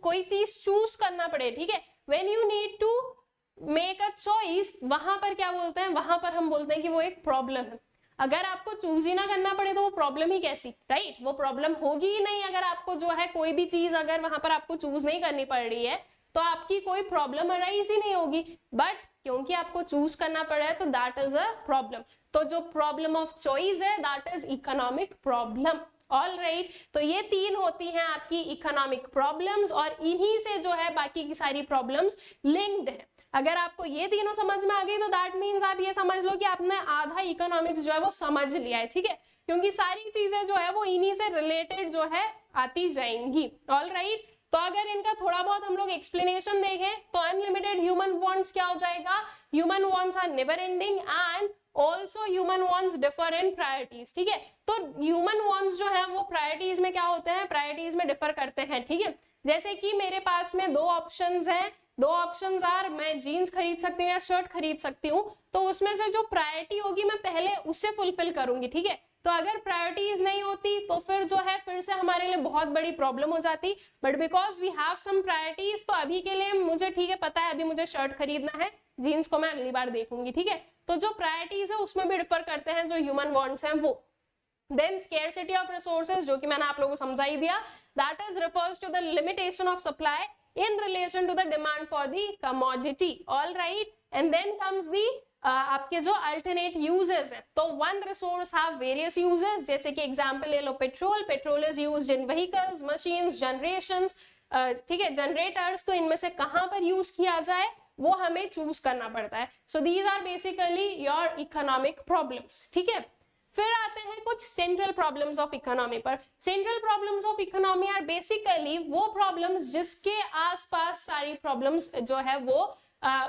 कोई चीज चूज करना पड़े, ठीक है, when you need to make a choice, वहां पर क्या बोलते हैं, वहां पर हम बोलते हैं कि वो एक प्रॉब्लम है। अगर आपको चूज ही ना करना पड़े तो वो प्रॉब्लम ही कैसी, राइट, वो प्रॉब्लम होगी ही नहीं। अगर आपको जो है कोई भी चीज अगर वहां पर आपको चूज नहीं करनी पड़ रही है तो आपकी कोई प्रॉब्लम अराइज ही नहीं होगी, बट क्योंकि आपको चूज करना पड़ा है तो दैट इज अ प्रॉब्लम। तो जो प्रॉब्लम ऑफ चॉइस है that is economic problem, all right. तो ये तीन होती हैं आपकी इकोनॉमिक प्रॉब्लम्स और इन्हीं से जो है बाकी की सारी प्रॉब्लम्स लिंक्ड है। अगर आपको ये तीनों समझ में आ गई तो दैट मीन्स आप ये समझ लो कि आपने आधा इकोनॉमिक्स जो है वो समझ लिया है, ठीक है, क्योंकि सारी चीजें जो है वो इन्हीं से रिलेटेड जो है आती जाएंगी, ऑल राइट। तो अगर इनका थोड़ा बहुत हम लोग एक्सप्लेनेशन देखें तो अनलिमिटेड ह्यूमन वांट्स क्या हो जाएगा, human wants are never ending and also human wants differ in priorities, ठीक है। तो ह्यूमन वांट्स जो है वो प्रायोरिटीज में क्या होते हैं, प्रायोरिटीज में डिफर करते हैं, ठीक है। जैसे कि मेरे पास में दो ऑप्शंस हैं, दो ऑप्शंस आर मैं जीन्स खरीद सकती हूँ या शर्ट खरीद सकती हूँ, तो उसमें से जो प्रायोरिटी होगी मैं पहले उससे फुलफिल करूंगी, ठीक है। तो अगर प्रायोरिटीज नहीं होती तो फिर जो है फिर से हमारे लिए बहुत बड़ी प्रॉब्लम हो जाती, but because we have some priorities तो अभी के लिए मुझे ठीक है पता है अभी मुझे शर्ट खरीदना है, जीन्स को मैं अगली बार देखूंगी, ठीक है। तो जो प्रायोरिटीज है उसमें भी डिफर करते हैं जो ह्यूमन वांट्स हैं वो। देन स्केर्सिटी ऑफ रिसोर्सेज जो कि मैंने आप लोगों को समझा ही दिया, that is refers to the limitation of supply in relation to the demand for the commodity, all right, and then comes the आपके जो अल्टरनेट यूजेस हैं। तो one resource have various uses, जैसे कि एग्जांपल ले लो petrol, petrol is used in vehicles, machines, generations, ठीक है, जनरेटर्स। तो इनमें से कहां पर यूज किया जाए वो हमें चूज करना पड़ता है। So these are basically your economic problems, ठीक है। फिर आते हैं कुछ सेंट्रल प्रॉब्लम्स ऑफ इकोनॉमी पर। Central problems of economy are basically वो प्रॉब्लम्स जिसके आसपास सारी प्रॉब्लम्स जो है वो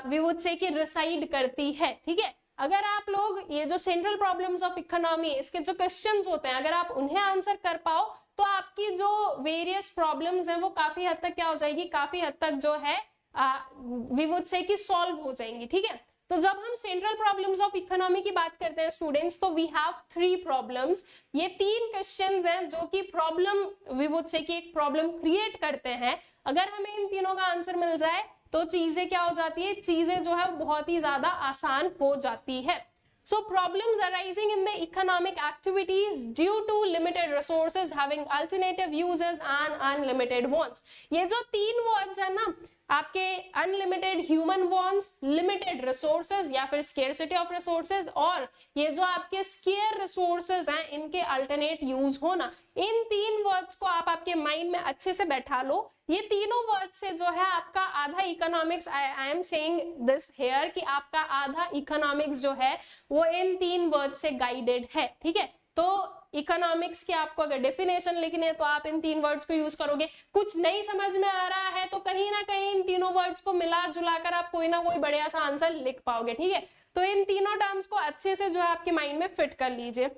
वी वुड से कि रिसाइड करती है, ठीक है। अगर आप लोग ये जो सेंट्रल प्रॉब्लम्स ऑफ इकोनॉमी इसके जो क्वेश्चंस होते हैं अगर आप उन्हें आंसर कर पाओ तो आपकी जो वेरियस प्रॉब्लम्स हैं वो काफी हद तक क्या हो जाएगी, काफी हद तक जो है वी वुड से कि सॉल्व हो जाएंगी, ठीक है। तो जब हम सेंट्रल प्रॉब्लम्स ऑफ इकोनॉमी की बात करते हैं स्टूडेंट्स, तो वी हैव 3 प्रॉब्लम्स। ये 3 क्वेश्चंस हैं जो कि प्रॉब्लम वी वुड से कि एक प्रॉब्लम क्रिएट करते हैं। अगर हमें इन तीनों का आंसर मिल जाए तो चीजें क्या हो जाती है, चीजें जो है बहुत ही ज्यादा आसान हो जाती है। So problems arising in the economic activities due to limited resources having alternative uses and unlimited wants। ये जो 3 words है ना आपके unlimited human wants, limited resources या फिर स्केर्सिटी ऑफ रिसोर्सेज, और ये जो आपके स्केयर रिसोर्सेज हैं इनके अल्टरनेट यूज होना, इन 3 वर्ड्स को आप आपके माइंड में अच्छे से बैठा लो। ये तीनों वर्ड से जो है आपका आधा economics, I am saying this here कि आपका आधा इकोनॉमिक्स जो है वो इन 3 वर्ड से गाइडेड है, ठीक है। तो इकोनॉमिक्स की आपको अगर डेफिनेशन लिखनी है तो आप इन 3 वर्ड्स को यूज करोगे। कुछ नहीं समझ में आ रहा है तो कहीं ना कहीं इन तीनों वर्ड्स को मिला जुला कर आप कोई ना कोई बढ़िया सा आंसर लिख पाओगे, ठीक है। तो इन तीनों टर्म्स को अच्छे से जो है आपके माइंड में फिट कर लीजिए।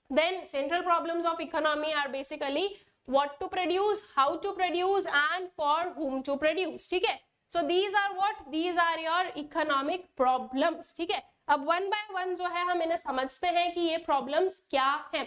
Then central problems of economy are basically what to produce, how to produce and for whom to produce, ठीक है। so these are what, these are your economic problems, ठीक है। अब वन बाय वन जो है हम इन्हें समझते हैं कि ये प्रॉब्लम्स क्या हैं।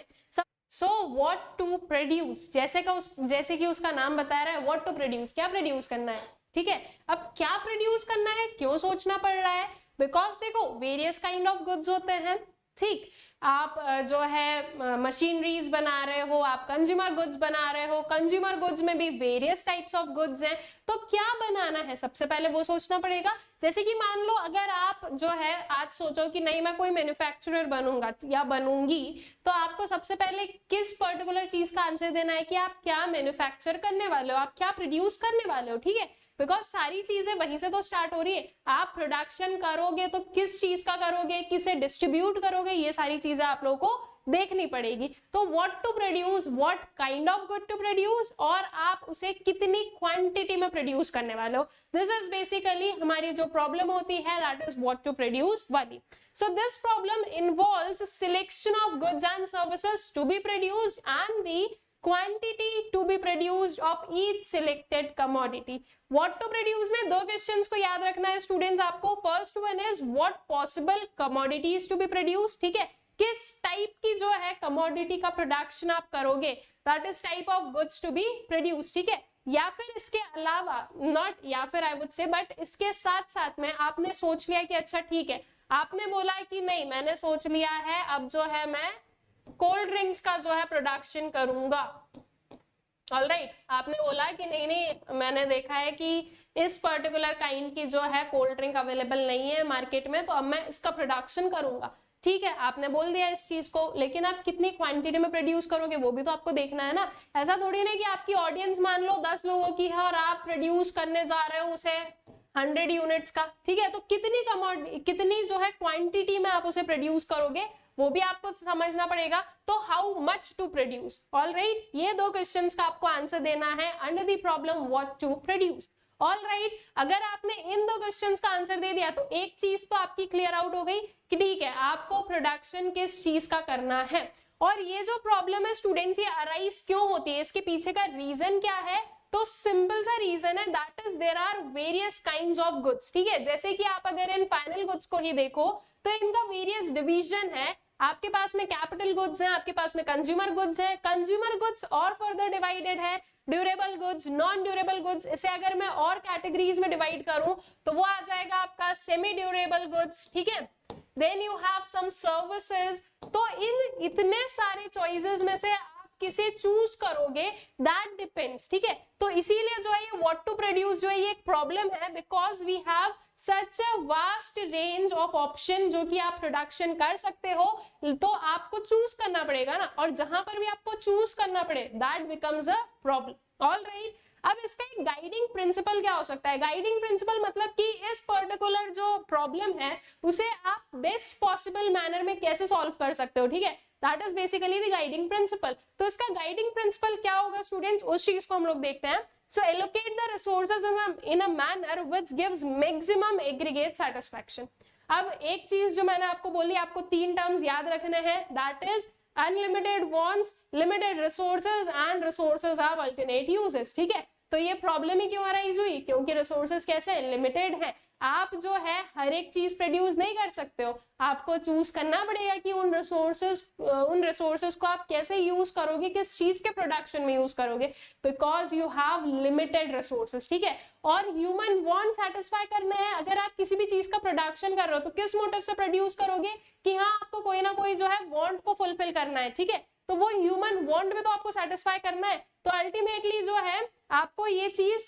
सो व्हाट टू प्रोड्यूस, जैसे कि उसका नाम बता रहा है, व्हाट टू प्रोड्यूस, क्या प्रोड्यूस करना है, ठीक है। अब क्या प्रोड्यूस करना है, क्यों सोचना पड़ रहा है, बिकॉज देखो वेरियस काइंड ऑफ गुड्स होते हैं, ठीक। आप जो है मशीनरीज बना रहे हो, आप कंज्यूमर गुड्स बना रहे हो, कंज्यूमर गुड्स में भी वेरियस टाइप्स ऑफ गुड्स हैं। तो क्या बनाना है सबसे पहले वो सोचना पड़ेगा। जैसे कि मान लो अगर आप जो है आज सोचो कि नहीं मैं कोई मैन्युफैक्चरर बनूंगा या बनूंगी, तो आपको सबसे पहले किस पर्टिकुलर चीज का आंसर देना है कि आप क्या मैन्युफैक्चर करने वाले हो, आप क्या प्रोड्यूस करने वाले हो, ठीक है। बिकॉज सारी चीजें वहीं से तो स्टार्ट हो रही है। आप प्रोडक्शन करोगे तो किस चीज का करोगे, किसे डिस्ट्रीब्यूट करोगे, ये सारी चीजें आप लोगों को देखनी पड़ेगी। तो what to produce, what kind of good to produce, और आप उसे कितनी क्वांटिटी में प्रोड्यूस करने वाले हो, दिस इज बेसिकली हमारी जो प्रॉब्लम होती है, that is what to produce वाली। So this problem involves selection of goods and services to be produced and the quantity to be produced of each selected commodity। What to produce में 2 questions को याद रखना है students आपको। First one is what possible commodities to be produced, ठीक है, किस type की जो है कमोडिटी का प्रोडक्शन आप करोगे, that is type of goods to be produce, ठीक है। या फिर इसके अलावा, नॉट या फिर आई वुड से, बट इसके साथ साथ में आपने सोच लिया कि अच्छा ठीक है, आपने बोला कि नहीं मैंने सोच लिया है अब जो है मैं कोल्ड ड्रिंक्स का जो है प्रोडक्शन करूंगा, ऑलराइट। आपने बोला कि नहीं मैंने देखा है कि इस पर्टिकुलर काइंड की जो है कोल्ड ड्रिंक अवेलेबल नहीं है मार्केट में, तो अब मैं इसका प्रोडक्शन करूंगा, ठीक है। आपने बोल दिया इस चीज को, लेकिन आप कितनी क्वांटिटी में प्रोड्यूस करोगे वो भी तो आपको देखना है ना। ऐसा थोड़ी नहीं कि आपकी ऑडियंस मान लो 10 लोगों की है और आप प्रोड्यूस करने जा रहे हो उसे 100 यूनिट्स का, ठीक है। तो कितनी जो है क्वांटिटी में आप उसे प्रोड्यूस करोगे वो भी आपको समझना पड़ेगा। तो how much to produce, alright. ये 2 क्वेश्चंस का आपको आंसर देना है under the problem what to produce, alright. अगर आपने इन 2 क्वेश्चंस का आंसर दे दिया तो एक चीज तो आपकी क्लियर आउट हो गई कि ठीक है आपको प्रोडक्शन किस चीज का करना है। और ये जो प्रॉब्लम है स्टूडेंट्स ये अराइज क्यों होती है, इसके पीछे का रीजन क्या है, तो सिंपल सा रीजन है, that is there are various kinds of goods, ठीक है। जैसे कि आप अगर इन फाइनल गुड्स को ही देखो तो इनका वेरियस डिवीजन है। आपके पास में कैपिटल गुड्स हैं, आपके पास में कंज्यूमर गुड्स हैं, कंज्यूमर गुड्स और फर्दर डिवाइडेड है, durable goods, non durable goods. इसे अगर मैं और कैटेगरीज में डिवाइड करूं तो वो आ जाएगा आपका सेमी ड्यूरेबल गुड्स, ठीक है। Then you have some services. तो इन इतने सारे चॉइसेस में से आप किसे चूज करोगे दैट डिपेंड्स, ठीक है। तो इसीलिए जो है ये व्हाट टू प्रोड्यूस जो है ये एक प्रॉब्लम है, because we have such a vast range of option जो कि आप प्रोडक्शन कर सकते हो, तो आपको चूज करना पड़ेगा ना, और जहां पर भी आपको चूज करना पड़े that becomes a problem. All right, अब इसका एक गाइडिंग प्रिंसिपल क्या हो सकता है? गाइडिंग प्रिंसिपल मतलब कि इस पर्टिकुलर जो प्रॉब्लम है उसे आप बेस्ट पॉसिबल मैनर में कैसे सॉल्व कर सकते हो, ठीक है, that is basically the guiding principal. तो इसका गाइडिंग प्रिंसिपल क्या होगा स्टूडेंट्स, उस चीज को हम लोग देखते हैं। So allocate the resources in a manner which gives maximum aggregate satisfaction. अब एक चीज जो मैंने आपको बोली, आपको 3 टर्म्स याद रखने हैं, that is unlimited wants, limited resources and resources have alternate uses, ठीक है। तो ये प्रॉब्लम ही क्यों अराइज हुई, क्योंकि रिसोर्सेज कैसे लिमिटेड हैं, आप जो है हर एक चीज प्रोड्यूस नहीं कर सकते हो, आपको चूज करना पड़ेगा कि उन रिसोर्सेज को आप कैसे यूज करोगे, किस चीज के प्रोडक्शन में यूज करोगे, because you have limited resources, ठीक है। और ह्यूमन वांट सेटिस्फाई करना है, अगर आप किसी भी चीज का प्रोडक्शन कर रहे हो तो किस मोटिव से प्रोड्यूस करोगे कि हाँ आपको कोई ना कोई जो है वांट को फुलफिल करना है, ठीक है, तो वो ह्यूमन वांट में तो आपको सेटिस्फाई करना है। तो अल्टीमेटली जो है आपको ये चीज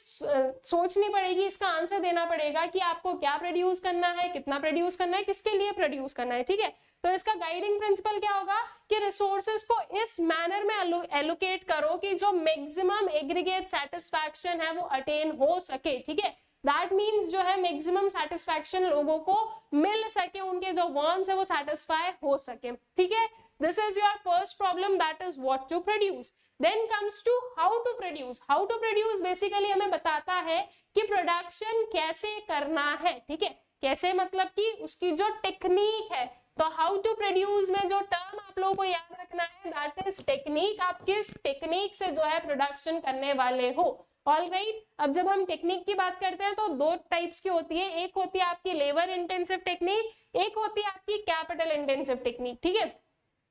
सोचनी पड़ेगी, इसका आंसर देना पड़ेगा कि आपको क्या प्रोड्यूस करना है, कितना प्रोड्यूस करना है, किसके लिए प्रोड्यूस करना है, ठीक है। तो इसका गाइडिंग प्रिंसिपल क्या होगा कि रिसोर्सेज को इस मैनर में एलोकेट करो कि जो मैक्सिमम एग्रीगेट सेटिस्फैक्शन है वो अटेन हो सके, ठीक है। दैट मीन्स जो है मैक्सिमम सेटिस्फैक्शन लोगों को मिल सके, उनके जो वांट्स है वो सेटिस्फाई हो सके, ठीक है। This is your first problem, that is what to produce. Then comes to how to produce. How to produce basically हमें बताता है कि प्रोडक्शन कैसे करना है, ठीक है, कैसे मतलब कि उसकी जो टेक्निक है। तो हाउ टू प्रोड्यूस में जो टर्म आप लोगों को याद रखना है दैट इज टेक्निक, आप किस टेक्निक से जो है प्रोडक्शन करने वाले हो। ऑल राइट, अब जब हम टेक्निक की बात करते हैं तो 2 टाइप्स की होती है, एक होती है आपकी लेबर इंटेंसिव टेक्निक, एक होती है आपकी कैपिटल इंटेंसिव टेक्निक, ठीक है।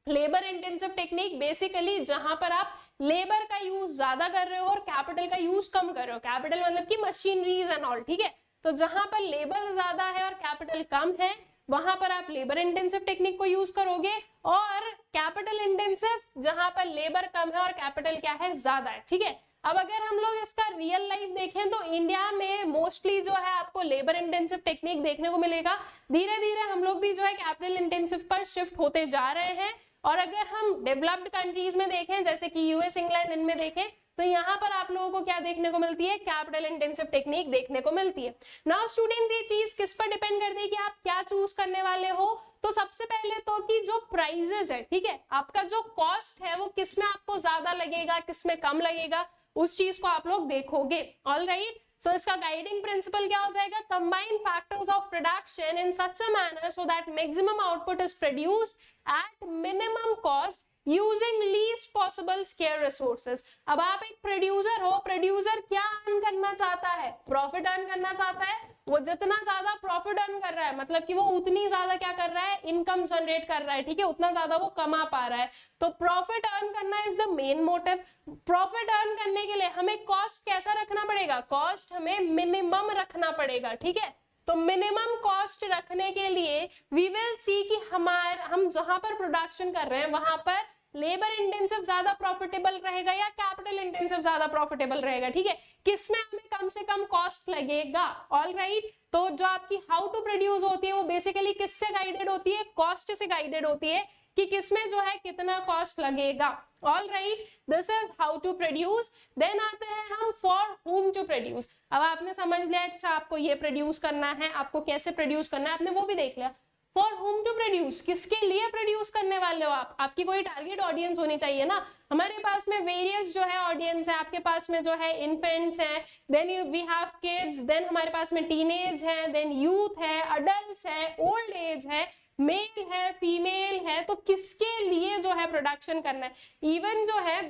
लेबर इंटेंसिव टेक्निक बेसिकली जहां पर आप लेबर का यूज ज्यादा कर रहे हो और कैपिटल का यूज कम कर रहे हो, कैपिटल मतलब कि मशीनरीज एंड ऑल, ठीक है। तो जहां पर लेबर ज्यादा है और कैपिटल कम है वहां पर आप लेबर इंटेंसिव टेक्निक को यूज करोगे, और कैपिटल इंटेंसिव जहां पर लेबर कम है और कैपिटल क्या है ज्यादा है, ठीक है। अब अगर हम लोग इसका रियल लाइफ देखें तो इंडिया में मोस्टली जो है आपको लेबर इंटेंसिव टेक्निक देखने को मिलेगा, धीरे धीरे हम लोग भी जो है कैपिटल इंटेंसिव पर शिफ्ट होते जा रहे हैं। और अगर हम डेवलप्ड कंट्रीज में देखें जैसे कि यूएस, इंग्लैंड, इनमें देखें तो यहाँ पर आप लोगों को क्या देखने को मिलती है, कैपिटल इंटेंसिव टेक्निक देखने को मिलती है। नाउ स्टूडेंट्स, ये चीज किस पर डिपेंड करती है कि आप क्या चूज करने वाले हो। तो सबसे पहले तो कि जो प्राइजेस है, ठीक है, आपका जो कॉस्ट है वो किस में आपको ज्यादा लगेगा, किस में कम लगेगा, उस चीज को आप लोग देखोगे। ऑल राइट, सो इसका गाइडिंग प्रिंसिपल क्या हो जाएगा, combine factors of production in such a manner so that maximum output is produced at minimum cost using least possible square resources. अब आप एक प्रोड्यूसर हो, प्रोड्यूसर क्या अर्न करना चाहता है, प्रॉफिट अर्न करना चाहता है, वो जितना ज्यादा प्रॉफिट अर्न कर रहा है मतलब कि वो उतनी ज्यादा क्या कर रहा है, इनकम जनरेट कर रहा है, ठीक है, उतना ज्यादा वो कमा पा रहा है। तो प्रॉफिट अर्न करना is the main motive. Profit earn करने के लिए हमें कॉस्ट कैसा रखना पड़ेगा, कॉस्ट हमें मिनिमम रखना पड़ेगा, ठीक है। तो मिनिमम कॉस्ट रखने के लिए वी विल सी कि हम जहां पर प्रोडक्शन कर रहे हैं वहां पर लेबर इंटेंसिव ज्यादा प्रॉफिटेबल रहेगा या कैपिटल इंटेंसिव ज्यादा प्रॉफिटेबल रहेगा, ठीक है, किसमें हमें कम से कम कॉस्ट लगेगा। ऑल राइट, तो जो आपकी हाउ टू प्रोड्यूस होती है वो बेसिकली किससे गाइडेड होती है, कॉस्ट से गाइडेड होती है कि किसमें जो है कितना कॉस्ट लगेगा। All right, this is how to produce. Then आते हैं हम फॉर हुम टू प्रोड्यूस। अब आपने समझ लिया, अच्छा आपको ये प्रोड्यूस करना है, आपको कैसे प्रोड्यूस करना है आपने वो भी देख लिया। फॉर हुम टू प्रोड्यूस, किसके लिए प्रोड्यूस करने वाले हो आप, आपकी कोई टारगेट ऑडियंस होनी चाहिए ना। हमारे पास में वेरियस जो है ऑडियंस है, आपके पास में जो है इन्फेंट्स हैं, then we have kids, then हमारे पास में टीनेज है, देन यूथ है, अडल्ट्स है, ओल्ड एज है, मेल है, फीमेल है, तो किसके लिए जो है प्रोडक्शन करना है। इवन जो है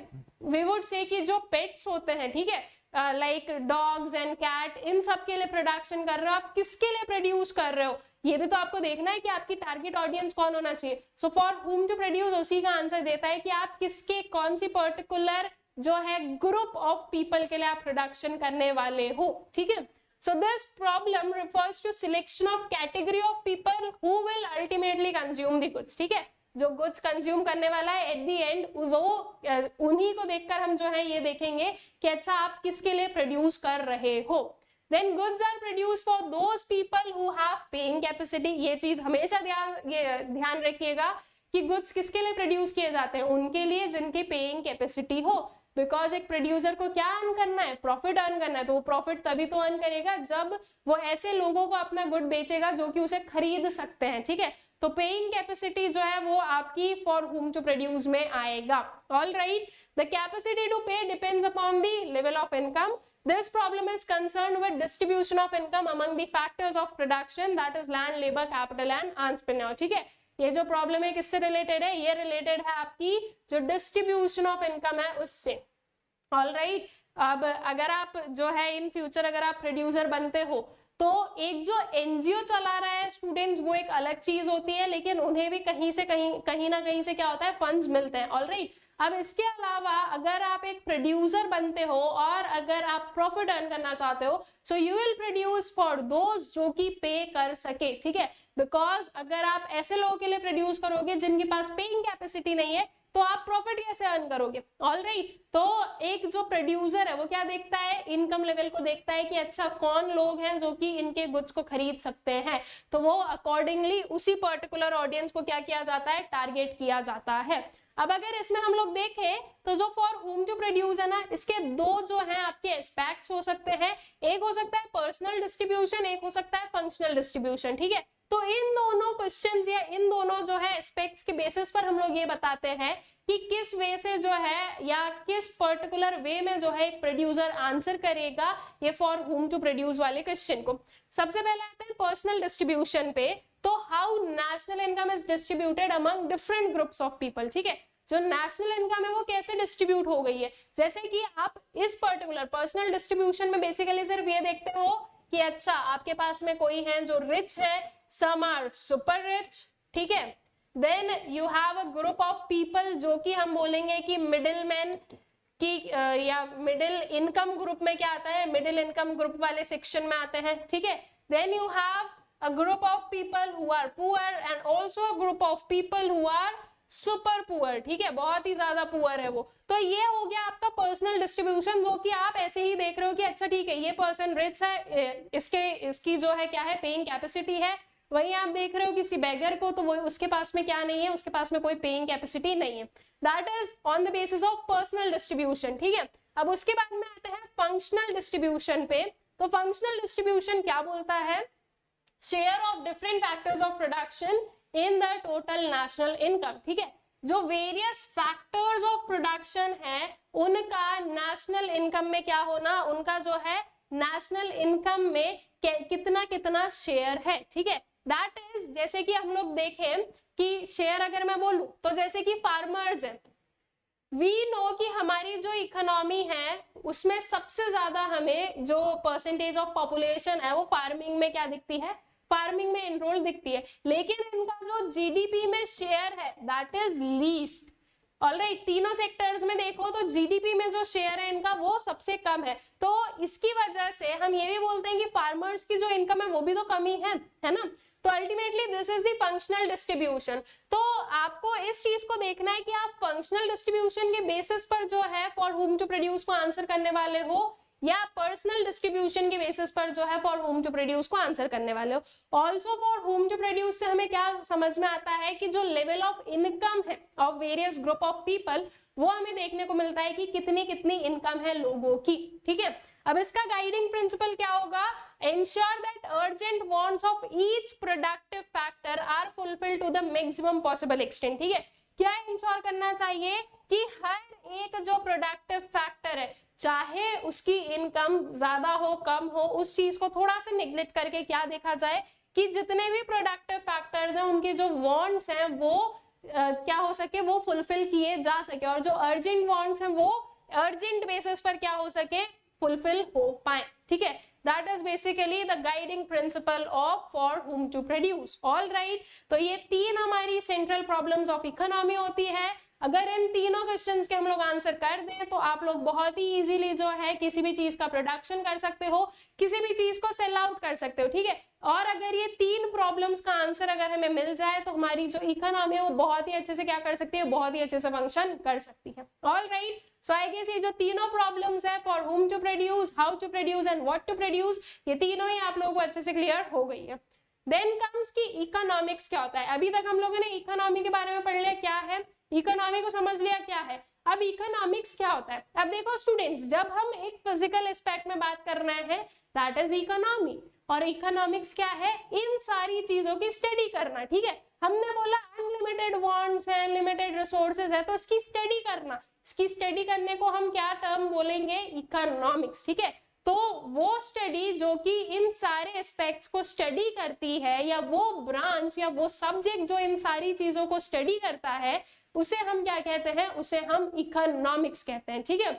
वी वुड से कि जो पेट्स होते हैं, ठीक है, लाइक डॉग्स एंड कैट, इन सब के लिए प्रोडक्शन कर रहे हो, आप किसके लिए प्रोड्यूस कर रहे हो ये भी तो आपको देखना है कि आपकी टारगेट ऑडियंस कौन होना चाहिए। So for whom to produce उसी का आंसर देता है कि आप किसके कौन सी पर्टिकुलर जो है ग्रुप ऑफ पीपल के लिए आप प्रोडक्शन करने वाले हो, ठीक है। So this problem refers to selection of category of people who will ultimately consume the goods, ठीक है। जो गुड्स कंज्यूम करने वाला है एट द एंड, वो उन्हीं को देखकर हम जो है ये देखेंगे कि अच्छा आप किसके लिए प्रोड्यूस कर रहे हो। Then goods are produced for those people who have paying capacity। ये चीज हमेशा ध्यान रखिएगा कि गुड्स किसके लिए प्रोड्यूस किए जाते हैं, उनके लिए जिनके पेइंग कैपेसिटी हो। बिकॉज एक प्रोड्यूसर को क्या अर्न करना है, प्रॉफिट अर्न करना है, तो वो प्रॉफिट तभी तो अर्न करेगा जब वो ऐसे लोगों को अपना गुड बेचेगा जो कि उसे खरीद सकते हैं, ठीक है। तो पेइंग कैपेसिटी जो है वो आपकी फॉर हुम टू प्रोड्यूस में आएगा। All right, the capacity to pay depends upon the level of income. This problem is concerned with distribution of income among the factors of production, that is land, labor, capital and entrepreneur। ठीक है, ये जो problem है किससे related है, ये related है आपकी जो डिस्ट्रीब्यूशन ऑफ इनकम है उससे। ऑल राइट, अब अगर आप जो है इन फ्यूचर अगर आप प्रोड्यूसर बनते हो तो एक जो एनजीओ चला रहा है स्टूडेंट्स, वो एक अलग चीज होती है, लेकिन उन्हें भी कहीं ना कहीं से क्या होता है, फंड्स मिलते हैं। ऑल राइट, अब इसके अलावा अगर आप एक प्रोड्यूसर बनते हो और अगर आप प्रॉफिट अर्न करना चाहते हो, so you will produce for those जो कि पे कर सके, ठीक है। बिकॉज अगर आप ऐसे लोगों के लिए प्रोड्यूस करोगे जिनके पास पेइंग कैपेसिटी नहीं है, तो आप प्रॉफिट कैसे अर्न करोगे। ऑल राइट, तो एक जो प्रोड्यूसर है वो क्या देखता है, इनकम लेवल को देखता है कि अच्छा कौन लोग हैं जो कि इनके गुड्स को खरीद सकते हैं, तो वो अकॉर्डिंगली उसी पर्टिकुलर ऑडियंस को क्या किया जाता है, टारगेट किया जाता है। अब अगर इसमें हम लोग देखें तो जो फॉर हुम टू प्रोड्यूस है ना, इसके दो जो हैं आपके एस्पेक्ट्स हो सकते हैं, एक हो सकता है पर्सनल डिस्ट्रीब्यूशन, एक हो सकता है फंक्शनल डिस्ट्रीब्यूशन, ठीक है। तो इन दोनों क्वेश्चंस या इन दोनों जो है एस्पेक्ट्स के बेसिस पर हम लोग ये बताते हैं कि किस वे से जो है या किस पर्टिकुलर वे में जो है एक प्रोड्यूसर आंसर करेगा ये फॉर हुम टू प्रोड्यूस वाले क्वेश्चन को। सबसे पहले आते हैं पर्सनल डिस्ट्रीब्यूशन पे, तो how national income is distributed among different groups of people, ठीक है। जो नेशनल इनकम है वो कैसे डिस्ट्रीब्यूट हो गई है, जैसे कि आप इस पर्टिकुलर पर्सनल डिस्ट्रीब्यूशन में बेसिकली सिर्फ ये देखते हो कि अच्छा आपके पास में कोई है जो रिच है, सम आर सुपर रिच, ठीक है। Then you have a group of people जो कि हम बोलेंगे कि मिडिल मैन की या मिडिल इनकम ग्रुप में क्या आता है, मिडिल इनकम ग्रुप वाले सेक्शन में आते हैं, ठीक है। Then you have a group of people who are poor and also a group of people who are super poor, ठीक है, बहुत ही ज्यादा पुअर है वो। तो ये हो गया आपका पर्सनल डिस्ट्रीब्यूशन, जो कि आप ऐसे ही देख रहे हो कि अच्छा ठीक है ये पर्सन रिच है, इसकी जो है क्या है, पेइंग कैपेसिटी है। वहीं आप देख रहे हो किसी बेगर को, तो वो उसके पास में क्या नहीं है, उसके पास में कोई पेइंग कैपेसिटी नहीं है। That is on the basis of personal distribution, ठीक है। अब उसके बाद में आते हैं फंक्शनल डिस्ट्रीब्यूशन पे। तो फंक्शनल डिस्ट्रीब्यूशन क्या बोलता है, share of different factors of production in the total national income, ठीक है। जो वेरियस फैक्टर्स ऑफ प्रोडक्शन है उनका नेशनल इनकम में क्या होना, उनका जो है नेशनल इनकम में कितना कितना शेयर है, ठीक है। दैट इज जैसे कि हम लोग देखें कि शेयर अगर मैं बोलूं तो जैसे कि फार्मर्स है, वी नो कि हमारी जो इकोनॉमी है उसमें सबसे ज्यादा हमें जो परसेंटेज ऑफ पॉपुलेशन है वो फार्मिंग में क्या दिखती है, फार्मिंग में एनरोल दिखती है, लेकिन इनका जो जीडीपी में शेयर है दैट इज लीस्ट। ऑलराइट, तीनों सेक्टर्स में देखो तो जीडीपी में जो शेयर है इनका वो सबसे कम है, तो इसकी वजह से हम ये भी बोलते हैं कि फार्मर्स की जो इनकम है वो भी तो कम ही है ना। तो ultimately this is the functional distribution. तो आपको इस चीज को देखना है कि आप फंक्शनल डिस्ट्रीब्यूशन के बेसिस पर जो है फॉर हुम टू प्रोड्यूस को आंसर करने वाले हो या पर्सनल डिस्ट्रीब्यूशन के बेसिस पर जो है फॉर होम टू प्रोड्यूस को आंसर करने वाले हो। Also for whom to produce से हमें क्या समझ में आता है कि जो लेवल ऑफ इनकम है of various group of people वो हमें देखने को मिलता है कि कितनी कितनी इनकम है लोगों की, ठीक है। अब इसका गाइडिंग प्रिंसिपल क्या होगा, ensure that urgent wants of each productive factor are fulfilled to the maximum possible extent, ठीक है। क्या इंश्योर करना चाहिए कि हर एक जो प्रोडक्टिव फैक्टर है चाहे उसकी इनकम ज्यादा हो कम हो उस चीज को थोड़ा सा निग्लेक्ट करके क्या देखा जाए कि जितने भी प्रोडक्टिव फैक्टर्स हैं उनके जो वांट्स हैं वो क्या हो सके, वो फुलफिल किए जा सके, और जो अर्जेंट वांट्स हैं वो अर्जेंट बेसिस पर क्या हो सके, फुलफिल हो पाए, ठीक है। That is basically the guiding principle of for whom to produce. All right, तो ये तीन हमारी सेंट्रल प्रॉब्लम्स ऑफ इकोनॉमी होती है। अगर इन तीनों क्वेश्चंस के हम लोग आंसर कर दें तो आप लोग बहुत ही इजीली जो है किसी भी चीज का प्रोडक्शन कर सकते हो, किसी भी चीज को सेल आउट कर सकते हो, ठीक है। और अगर ये तीन प्रॉब्लम्स का आंसर अगर हमें मिल जाए तो हमारी जो इकोनॉमी है वो बहुत ही अच्छे से क्या कर सकती है, बहुत ही अच्छे से फंक्शन कर सकती है। All right, so I guess ये जो तीनों प्रॉब्लम्स है, for whom to produce, how to produce and what to produce, ये तीनों ही आप लोगों को अच्छे से क्लियर हो गई है। देन कम्स की इकोनॉमिक्स क्या होता है। अभी तक हम लोगों ने इकोनॉमी के बारे में पढ़ लिया क्या है, इकोनॉमी को समझ लिया क्या है। अब इकोनॉमिक्स क्या होता है। अब देखो स्टूडेंट्स, जब हम एक फिजिकल एस्पेक्ट में बात कर रहे हैं दैट इज इकोनॉमी, और इकोनॉमिक्स क्या है, इन सारी चीजों की स्टडी करना, ठीक है। हमने बोला अनलिमिटेड वांट्स है, लिमिटेड रिसोर्सेज है, तो इसकी स्टडी करना, इसकी स्टडी करने को हम क्या टर्म बोलेंगे, इकोनॉमिक्स, ठीक है। तो वो स्टडी जो कि इन सारे एस्पेक्ट्स को स्टडी करती है, या वो ब्रांच या वो सब्जेक्ट जो इन सारी चीजों को स्टडी करता है, उसे हम क्या कहते हैं, उसे हम इकोनॉमिक्स कहते हैं, ठीक है।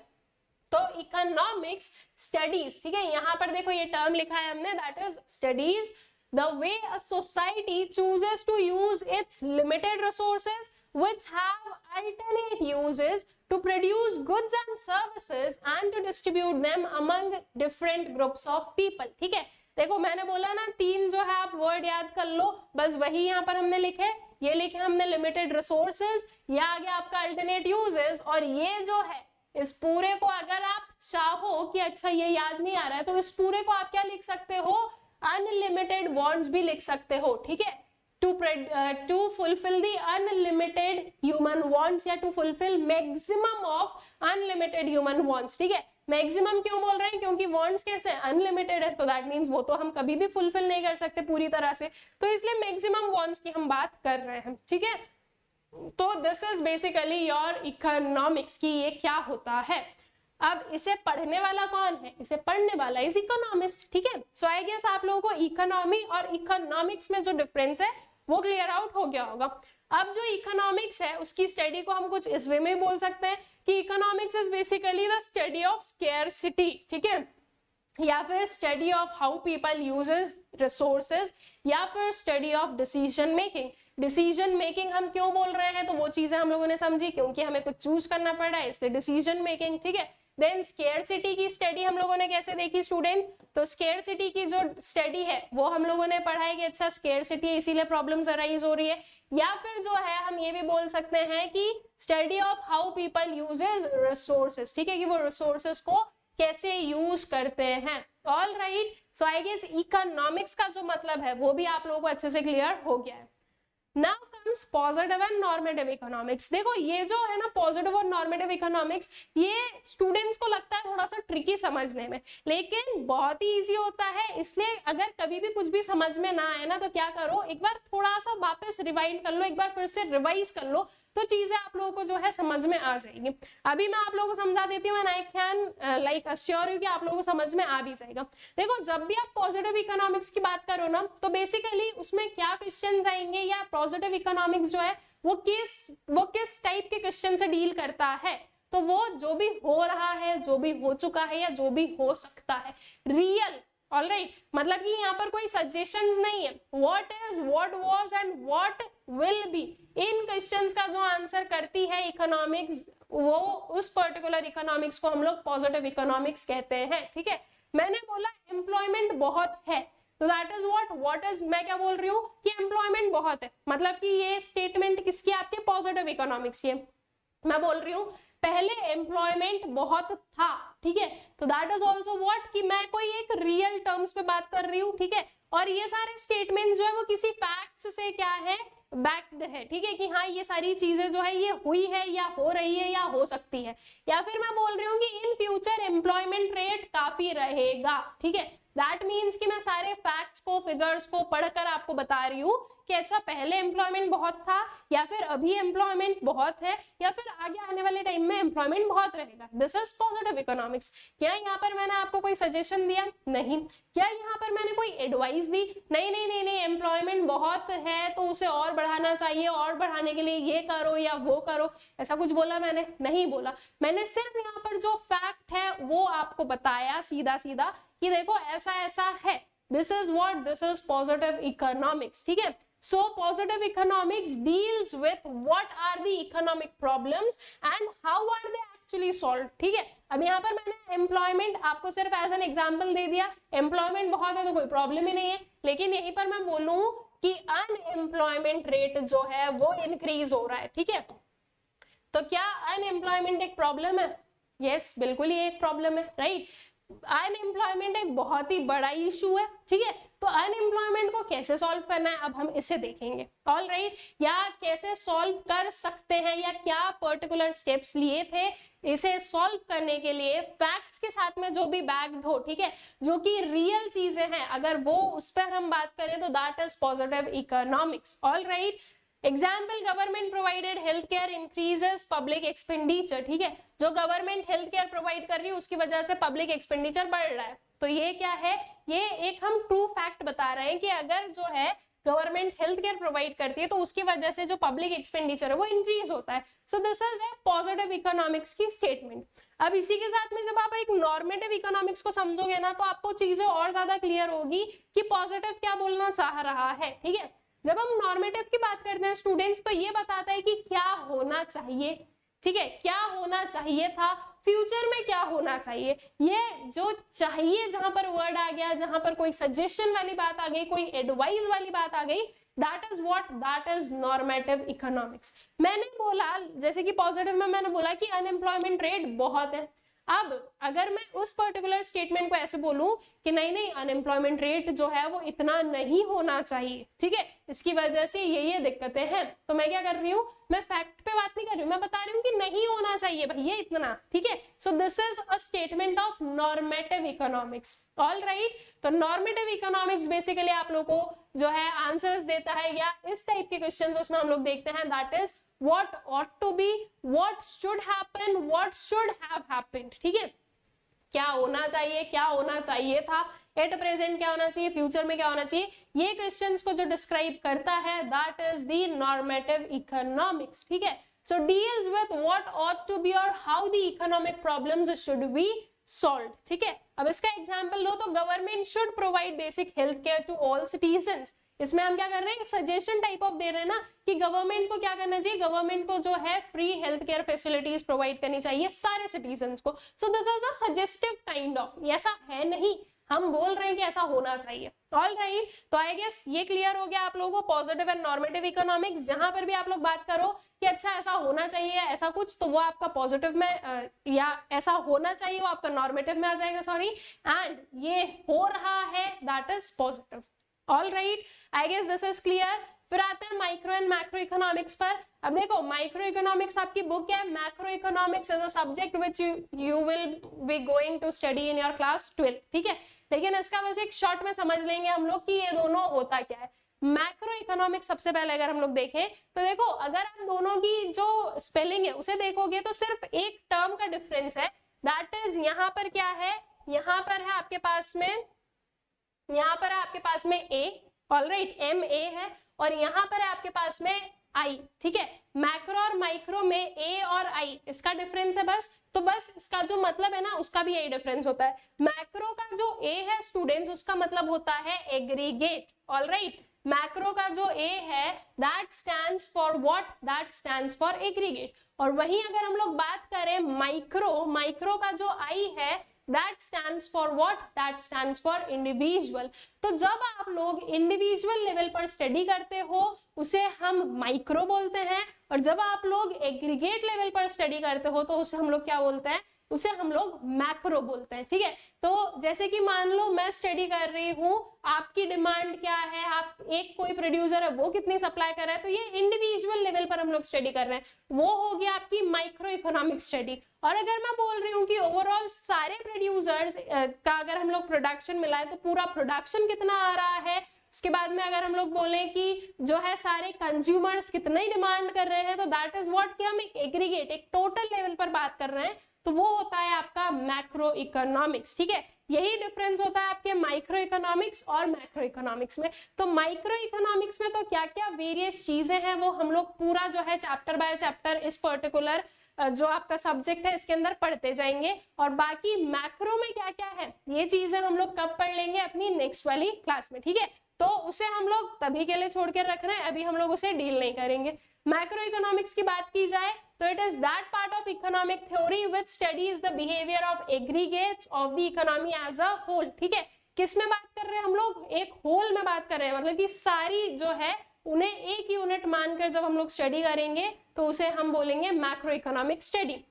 तो इकोनॉमिक्स स्टडीज, ठीक है, यहाँ पर देखो ये टर्म लिखा है हमने, that is studies the way a society chooses to use its limited resources which have alternate uses to produce goods and services and to distribute them among different groups of people, ठीक है। देखो मैंने बोला ना, तीन जो है आप वर्ड याद कर लो, बस वही यहाँ पर हमने लिखे, ये लिखे हमने लिमिटेड रिसोर्सेज, ये आ गया आपका अल्टरनेट यूजेस, और ये जो है इस पूरे को अगर आप चाहो कि अच्छा ये याद नहीं आ रहा है तो इस पूरे को आप क्या लिख सकते हो, अनलिमिटेड वांट्स भी लिख सकते हो, ठीक है। to fulfill the unlimited human wants, या to fulfill maximum of unlimited human wants, ठीक है। मैक्सिमम क्यों बोल रहे हैं, क्योंकि वांट्स कैसे अनलिमिटेड है, तो दैट मींस वो तो हम कभी भी फुलफिल नहीं कर सकते पूरी तरह से, तो इसलिए मैक्सिमम वांट्स की हम बात कर रहे हैं, ठीक है। तो this is basically your economics की ये क्या होता है। अब इसे पढ़ने वाला कौन है, इसे पढ़ने वाला इज इकोनॉमिस्ट, ठीक है। सो आई गेस आप लोगों को इकोनॉमी और इकोनॉमिक्स में जो डिफरेंस है वो क्लियर आउट हो गया होगा। अब जो इकोनॉमिक्स है उसकी स्टडी को हम कुछ इस वे में बोल सकते हैं कि economics is basically the study of scarcity, ठीक है, या फिर study of how people uses resources, या फिर study of decision making. Decision making हम क्यों बोल रहे हैं, तो वो चीजें हम लोगों ने समझी, क्योंकि हमें कुछ चूज करना पड़ रहा है, इसलिए डिसीजन मेकिंग, ठीक है। देन स्केर्सिटी की स्टडी हम लोगों ने कैसे देखी स्टूडेंट्स, तो स्केर्सिटी की जो स्टडी है वो हम लोगों ने पढ़ा है कि अच्छा स्केर्सिटी है इसीलिए प्रॉब्लम्स अराइज हो रही है, या फिर जो है हम ये भी बोल सकते हैं कि study of how people uses resources, ठीक है, कि वो रिसोर्सेज को कैसे यूज करते हैं। All right, so I guess economics का जो मतलब है वो भी आप लोगों को अच्छे से क्लियर हो गया है। Now comes positive and normative economics। देखो ये जो है ना पॉजिटिव और नॉर्मेटिव इकोनॉमिक्स, ये स्टूडेंट्स को लगता है थोड़ा सा ट्रिकी समझने में, लेकिन बहुत ही इजी होता है। इसलिए अगर कभी भी कुछ भी समझ में ना आए ना तो क्या करो, एक बार थोड़ा सा वापस रिवाइंड कर लो, एक बार फिर से रिवाइज कर लो, तो चीजें आप लोगों को जो है समझ में आ जाएगी। अभी मैं आप लोगों को समझा देती हूँ, and I can like assure you कि आप लोगों को समझ में आ भी जाएगा। देखो जब भी आप पॉजिटिव इकोनॉमिक्स की बात करो ना, तो बेसिकली उसमें क्या क्वेश्चंस आएंगे, या पॉजिटिव इकोनॉमिक्स जो है वो किस टाइप के क्वेश्चन से डील करता है, तो वो जो भी हो रहा है, जो भी हो चुका है, या जो भी हो सकता है, रियल। ऑलराइट, मतलब कि यहाँ पर कोई सजेशंस नहीं है, what is, what was and what will be, in questions का जो आंसर करती है इकोनॉमिक्स, वो उस पर्टिकुलर इकोनॉमिक्स को हम लोग पॉजिटिव इकोनॉमिक्स कहते हैं, ठीक है। मैंने बोला एम्प्लॉयमेंट बहुत है, तो दैट इज व्हाट इज, मैं क्या बोल रही हूँ कि एम्प्लॉयमेंट बहुत है, मतलब कि ये स्टेटमेंट किसकी, आपके पॉजिटिव इकोनॉमिक्स की। मैं बोल रही हूँ पहले एम्प्लॉयमेंट बहुत था, ठीक है, तो दैट इज ऑल्सो व्हाट, कि मैं कोई एक रियल टर्म्स पे बात कर रही हूँ, ठीक है। और ये सारे स्टेटमेंट्स जो है वो किसी फैक्ट्स से क्या है, बैक्ड है, ठीक है, कि हाँ ये सारी चीजें जो है ये हुई है, या हो रही है, या हो सकती है। या फिर मैं बोल रही हूँ कि इन फ्यूचर एम्प्लॉयमेंट रेट काफी रहेगा, ठीक है। दैट मीन्स कि मैं सारे फैक्ट्स को, फिगर्स को पढ़कर आपको बता रही हूँ कि अच्छा पहले एम्प्लॉयमेंट बहुत था, या फिर अभी एम्प्लॉयमेंट बहुत है, या फिर आगे आने वाले टाइम में एम्प्लॉयमेंट बहुत रहेगा। This is positive economics. क्या यहाँ पर मैंने आपको कोई सजेशन दिया? नहीं। क्या यहाँ पर मैंने कोई एडवाइस दी? नहीं नहीं नहीं नहीं, एम्प्लॉयमेंट बहुत है तो उसे और बढ़ाना चाहिए, और बढ़ाने के लिए ये करो या वो करो, ऐसा कुछ बोला मैंने? नहीं बोला। मैंने सिर्फ यहाँ पर जो फैक्ट है वो आपको बताया सीधा सीधा कि देखो ऐसा ऐसा है। This is what, this is positive economics, ठीक है। So positive economics deals with what are the economic problems and how are they actually solved. ठीक है, अब यहाँ पर मैंने एम्प्लॉयमेंट आपको सिर्फ एज एन एग्जाम्पल दे दिया, एम्प्लॉयमेंट बहुत है तो कोई प्रॉब्लम ही नहीं है, लेकिन यहीं पर मैं बोलूं कि अनएम्प्लॉयमेंट रेट जो है वो इंक्रीज हो रहा है। ठीक है, तो क्या अनएम्प्लॉयमेंट एक प्रॉब्लम है? यस, बिल्कुल ही एक प्रॉब्लम है, राइट। अनएम्प्लॉयमेंट एक बहुत ही बड़ा इशू है। ठीक है, तो अनएम्प्लॉयमेंट को कैसे सॉल्व करना है अब हम इसे देखेंगे। ऑल राइट, या कैसे सॉल्व कर सकते हैं या क्या पर्टिकुलर स्टेप्स लिए थे इसे सॉल्व करने के लिए, फैक्ट्स के साथ में जो भी बैक्ड हो, ठीक है, जो कि रियल चीजें हैं, अगर वो उस पर हम बात करें तो that is positive economics. All right, example government provided health care increases public expenditure. ठीक है, जो गवर्नमेंट हेल्थ केयर प्रोवाइड कर रही है उसकी वजह से पब्लिक एक्सपेंडिचर बढ़ रहा है, तो ये क्या है, ये एक हम ट्रू फैक्ट बता रहे हैं कि अगर जो है गवर्नमेंट हेल्थ केयर प्रोवाइड करती है तो उसकी वजह से जो पब्लिक एक्सपेंडिचर है वो इंक्रीज होता है। So this is a positive economics की स्टेटमेंट। अब इसी के साथ में जब आप एक नॉर्मेटिव इकोनॉमिक्स को समझोगे ना तो आपको चीजें और ज्यादा क्लियर होगी कि पॉजिटिव क्या बोलना चाह रहा है। ठीक है, जब हम नॉर्मेटिव की बात करते हैं स्टूडेंट्स तो ये बताता है कि क्या होना चाहिए। ठीक है, क्या होना चाहिए था, फ्यूचर में क्या होना चाहिए, ये जो चाहिए जहां पर वर्ड आ गया, जहां पर कोई सजेशन वाली बात आ गई, कोई एडवाइस वाली बात आ गई, that is what, that is normative economics. मैंने बोला जैसे कि पॉजिटिव में मैंने बोला कि अनएम्प्लॉयमेंट रेट बहुत है। अब अगर मैं उस पर्टिकुलर स्टेटमेंट को ऐसे बोलूं कि नहीं नहीं अनएम्प्लॉयमेंट रेट जो है वो इतना नहीं होना चाहिए, ठीक है, इसकी वजह से ये दिक्कतें हैं, तो मैं क्या कर रही हूँ, मैं फैक्ट पे बात नहीं कर रही हूँ, मैं बता रही हूँ कि नहीं होना चाहिए भैया इतना। ठीक है, so this is a statement of normative economics. All right, तो नॉर्मेटिव इकोनॉमिक्स बेसिकली आप लोग को जो है आंसर्स देता है, या इस टाइप के क्वेश्चन उसमें हम लोग देखते हैं, that is what ought to be, what should happen, what should have happened। ठीक है, क्या होना चाहिए, क्या होना चाहिए था, एट प्रेजेंट क्या होना चाहिए, फ्यूचर में क्या होना चाहिए, ये क्वेश्चंस को जो डिस्क्राइब करता है that is the normative economics. ठीक है, so deals with what ought to be और how the economic problems should be solved. ठीक है, अब इसका एग्जांपल लो तो government should provide basic health care to all citizens. इसमें हम क्या कर रहे हैं, सजेशन टाइप ऑफ दे रहे हैं ना कि गवर्नमेंट को क्या करना चाहिए, गवर्नमेंट को जो है free health care facilities provide करनी चाहिए सारे सिटीजन्स को। सो this is a suggestive kind of, ऐसा है नहीं, हम बोल रहे हैं कि ऐसा होना चाहिए। ऑल राइट, तो आई गेस ये क्लियर हो गया आप लोगों को पॉजिटिव एंड नॉर्मेटिव इकोनॉमिक्स। जहां पर भी आप लोग बात करो कि अच्छा ऐसा होना चाहिए ऐसा कुछ, तो वो आपका पॉजिटिव में या ऐसा होना चाहिए वो आपका नॉर्मेटिव में आ जाएगा, सॉरी, एंड ये हो रहा है that is positive. All right, I guess this is clear. फिर आते हैं माइक्रो एंड मैक्रो इकोनॉमिक्स पर। अब देखो माइक्रो इकोनॉमिक्स आपकी बुक है, macro economics is a subject which you will be going to study in your class 12। ठीक है, लेकिन इसका बस एक शॉर्ट में समझ लेंगे हम लोग कि ये दोनों होता क्या है। मैक्रो इकोनॉमिक्स सबसे पहले अगर हम लोग देखें तो देखो अगर आप दोनों की जो स्पेलिंग है उसे देखोगे तो सिर्फ एक टर्म का डिफरेंस है, दैट इज यहाँ पर क्या है, यहाँ पर है आपके पास में, यहाँ पर है आपके पास में ए, ऑलराइट, एम ए है, और यहाँ पर है आपके पास में आई। ठीक है, मैक्रो और माइक्रो में ए और आई इसका डिफरेंस है बस, तो बस इसका जो मतलब है ना उसका भी यही डिफरेंस होता है। मैक्रो का जो ए है स्टूडेंट्स उसका मतलब होता है एग्रीगेट। ऑलराइट, मैक्रो का जो ए है that stands for what, that stands for aggregate. और वहीं अगर हम लोग बात करें माइक्रो, माइक्रो का जो आई है that stands for what, that stands for individual। तो जब आप लोग इंडिविजुअल लेवल पर स्टडी करते हो उसे हम माइक्रो बोलते हैं, और जब आप लोग एग्रीगेट लेवल पर स्टडी करते हो तो उसे हम लोग क्या बोलते हैं, उसे हम लोग मैक्रो बोलते हैं। ठीक है, तो जैसे कि मान लो मैं स्टडी कर रही हूँ, आपकी डिमांड क्या है, आप एक कोई प्रोड्यूसर है वो कितनी सप्लाई कर रहा है, तो ये इंडिविजुअल लेवल पर हम लोग स्टडी कर रहे हैं, वो हो गया आपकी माइक्रो इकोनॉमिक स्टडी। और अगर मैं बोल रही हूँ कि ओवरऑल सारे प्रोड्यूसर्स का अगर हम लोग प्रोडक्शन मिलाए तो पूरा प्रोडक्शन कितना आ रहा है, उसके बाद में अगर हम लोग बोलें कि जो है सारे कंज्यूमर्स कितनी डिमांड कर रहे हैं, तो दैट इज व्हाट, कि हम एक एग्रीगेट एक टोटल लेवल पर बात कर रहे हैं, तो वो होता है आपका मैक्रो इकोनॉमिक्स। ठीक है, यही डिफरेंस होता है आपके माइक्रो इकोनॉमिक्स और मैक्रो इकोनॉमिक्स में। तो माइक्रो इकोनॉमिक्स में तो क्या क्या वेरियस चीजें हैं वो हम लोग पूरा जो है चैप्टर बाय चैप्टर इस पर्टिकुलर जो आपका सब्जेक्ट है इसके अंदर पढ़ते जाएंगे, और बाकी मैक्रो में क्या क्या है ये चीजें हम लोग कब पढ़ लेंगे, अपनी नेक्स्ट वाली क्लास में। ठीक है, तो तो उसे हम लोग तभी के लिए छोड़ के रख रहे हैं, अभी हम लोग उसे डील नहीं करेंगे। मैक्रो इकोनॉमिक्स की बात की जाए तो it is that part of economic theory which studies the behaviour of aggregates of the economy as a whole. ठीक है, किस में बात कर रहे हैं हम लोग, एक होल में बात कर रहे हैं, मतलब कि सारी जो है उन्हें एक यूनिट मानकर जब हम लोग स्टडी करेंगे तो उसे हम बोलेंगे macro economic study.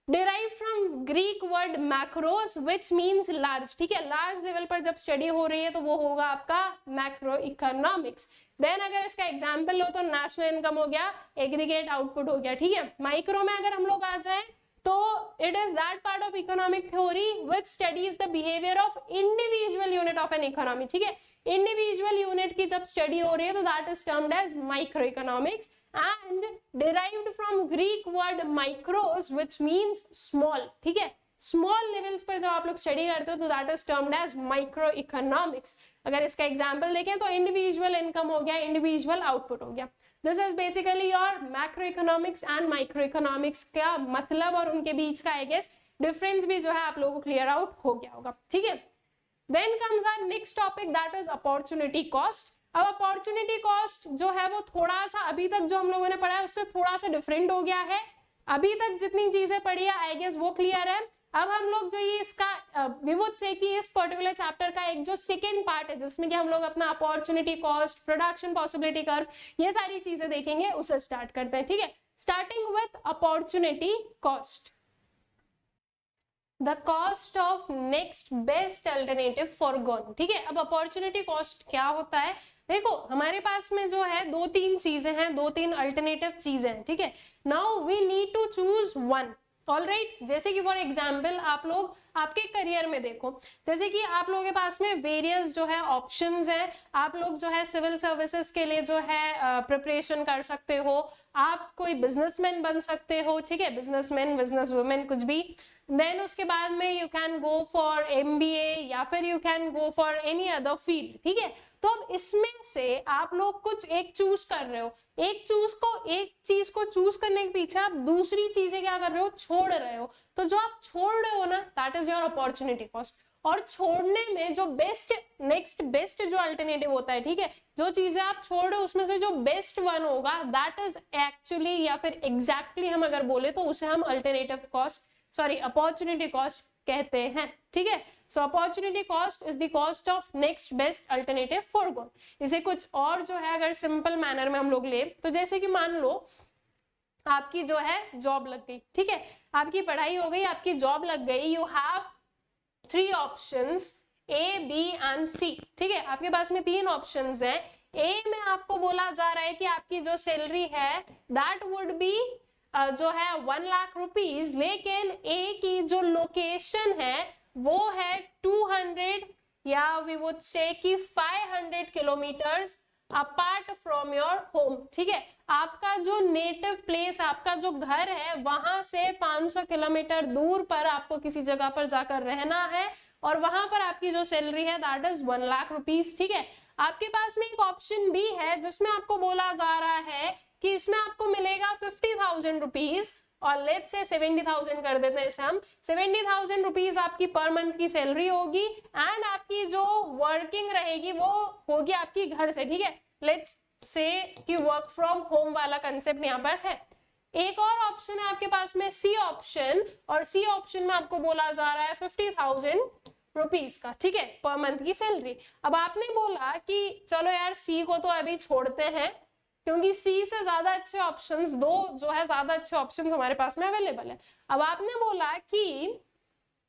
derived from Greek word macros which means large। ठीक है, लार्ज लेवल पर जब स्टडी हो रही है तो वो होगा आपका मैक्रो इकोनॉमिक्स। देन अगर इसका एग्जांपल लो तो नेशनल इनकम हो गया, एग्रीगेट आउटपुट हो गया। ठीक है, माइक्रो में अगर हम लोग आ जाए तो it is that part of economic theory which studies the behaviour of individual unit of an economy. ठीक है, इंडिविजुअल यूनिट की जब स्टडी हो रही है तो that is termed as micro economics and derived from Greek word micros which means small। ठीक है, स्मॉल लेवल्स पर जब आप लोग स्टडी करते हो तो that is termed as micro economics. अगर इसका एग्जांपल देखें तो इंडिविजुअल इनकम हो गया, इंडिविजुअल आउटपुट हो गया। This is basically your macro economics and micro economics का मतलब और उनके बीच का आई गेस डिफरेंस भी जो है आप लोगों को क्लियर आउट हो गया होगा। ठीक है, then comes our next topic that is opportunity cost. अब अपॉर्चुनिटी कॉस्ट जो है वो थोड़ा सा अभी तक जो हम लोगों ने पढ़ा है उससे थोड़ा सा डिफरेंट हो गया है। अभी तक जितनी चीजें पढ़ी है आई गेस वो क्लियर है। अब हम लोग जो ये इसका वी वुड से कि इस पर्टिकुलर चैप्टर का एक जो सेकंड पार्ट है जिसमें कि हम लोग अपना opportunity cost, production possibility curve, ये सारी चीजें देखेंगे, उसे स्टार्ट करते हैं। ठीक है, starting with opportunity cost. The cost of next best alternative foregone. ठीक है, अब अपॉर्चुनिटी कॉस्ट क्या होता है, देखो हमारे पास में जो है दो तीन चीजें हैं, दो तीन अल्टरनेटिव चीजें हैं। ठीक है, now we need to choose one. Alright, जैसे कि फॉर एग्जाम्पल आप लोग आपके करियर में देखो, जैसे कि आप लोगों के पास में वेरियस जो है ऑप्शंस हैं, आप लोग जो है सिविल सर्विसेज के लिए जो है प्रिपरेशन कर सकते हो, आप कोई बिजनेसमैन बन सकते हो। ठीक है, बिजनेसमैन, बिजनेस वुमेन, कुछ भी। देन उसके बाद में you can go for MBA या फिर you can go for any other field. ठीक है, तो अब इसमें से आप लोग कुछ एक चूज कर रहे हो, एक चीज को चूज करने के पीछे आप दूसरी चीजें क्या कर रहे हो, छोड़ रहे हो। तो जो आप छोड़ रहे हो ना that is your opportunity cost. और छोड़ने में जो बेस्ट, नेक्स्ट बेस्ट जो अल्टरनेटिव होता है, ठीक है, जो चीजें आप छोड़ रहे हो उसमें से जो बेस्ट वन होगा दैट इज एक्चुअली या फिर एग्जैक्टली हम अगर बोले तो उसे हम alternative cost, sorry opportunity cost कहते हैं। ठीक है, so opportunity cost is the cost of next best alternative foregone. इसे कुछ और जो है अगर सिंपल मैनर में हम लोग ले तो जैसे कि मान लो आपकी जो है जॉब लग गई। ठीक है, आपकी पढ़ाई हो गई, आपकी जॉब लग गई, you have 3 options A, B and C। ठीक है, आपके पास में 3 ऑप्शंस हैं। A में आपको बोला जा रहा है कि आपकी जो सैलरी है दैट वुड बी जो है 1 लाख रुपीज, लेकिन A की जो लोकेशन है वो है 200 या वी वुड से कि 500 kilometres apart from your home. ठीक है, आपका जो नेटिव प्लेस, आपका जो घर है वहां से 500 किलोमीटर दूर पर आपको किसी जगह पर जाकर रहना है और वहां पर आपकी जो सैलरी है दैट इज 1 लाख रुपीज। ठीक है, आपके पास में एक ऑप्शन भी है जिसमें आपको बोला जा रहा है कि इसमें आपको मिलेगा 50,000 रुपीज और लेट्स से 70,000 कर देते हैं इसे हम। 70,000 रुपीज आपकी पर मंथ की सैलरी होगी एंड आपकी जो वर्किंग रहेगी वो होगी आपकी घर से। ठीक है, लेट्स से कि वर्क फ्रॉम होम वाला कंसेप्ट यहाँ पर है। एक और ऑप्शन है आपके पास में C ऑप्शन, और C ऑप्शन में आपको बोला जा रहा है 50,000 रुपीज का। ठीक है, पर मंथ की सैलरी। अब आपने बोला कि चलो यार C को तो अभी छोड़ते हैं क्योंकि C से ज्यादा अच्छे ऑप्शंस, दो जो है ज्यादा अच्छे ऑप्शंस हमारे पास में अवेलेबल है। अब आपने बोला कि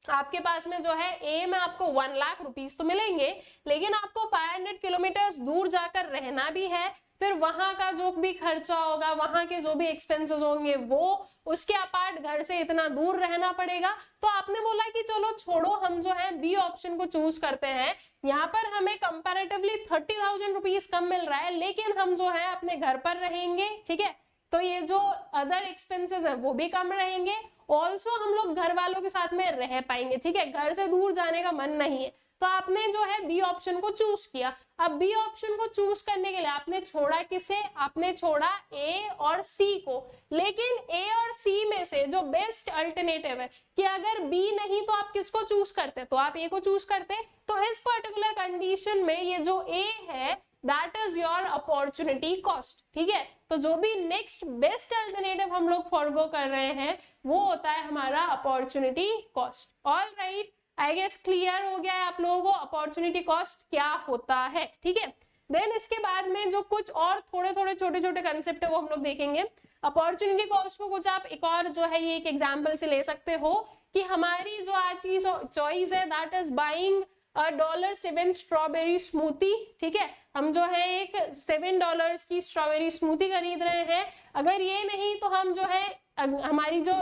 आपके पास में जो है A में आपको 1 लाख रुपीज तो मिलेंगे, लेकिन आपको 500 किलोमीटर दूर जाकर रहना भी है, फिर वहां का जो भी खर्चा होगा, वहां के जो भी एक्सपेंसेस होंगे वो उसके अपार्ट घर से इतना दूर रहना पड़ेगा। तो आपने बोला कि चलो छोड़ो, हम जो है B ऑप्शन को चूज करते हैं। यहाँ पर हमें कंपैरेटिवली 30,000 रुपीज कम मिल रहा है, लेकिन हम जो है अपने घर पर रहेंगे। ठीक है, तो ये जो अदर एक्सपेंसेस है वो भी कम रहेंगे, ऑल्सो हम लोग घर वालों के साथ में रह पाएंगे। ठीक है, घर से दूर जाने का मन नहीं है, तो आपने जो है बी ऑप्शन को चूज किया। अब बी ऑप्शन को चूज करने के लिए आपने छोड़ा किसे, आपने छोड़ा ए और सी को। लेकिन ए और सी में से जो बेस्ट अल्टरनेटिव है कि अगर बी नहीं तो आप किसको चूज करते, तो आप ए को चूज करते। तो इस पर्टिकुलर कंडीशन में ये जो ए है that is your opportunity cost, ठीक है। तो जो भी नेक्स्ट बेस्ट अल्टरनेटिव हम लोग फॉरगो कर रहे हैं वो होता है हमारा opportunity cost. All right, I guess clear हो गया है आप लोगों को अपॉर्चुनिटी कॉस्ट क्या होता है, ठीक है। देन इसके बाद में जो कुछ और थोड़े थोड़े छोटे छोटे कंसेप्ट है वो हम लोग देखेंगे। अपॉर्चुनिटी कॉस्ट को कुछ आप एक और जो है ये एक एग्जाम्पल से ले सकते हो कि हमारी जो आज की चॉइस है that is buying $7 strawberry smoothie, ठीक है। हम जो है एक $7 की स्ट्रॉबेरी स्मूथी खरीद रहे हैं। अगर ये नहीं तो हम जो है हमारी जो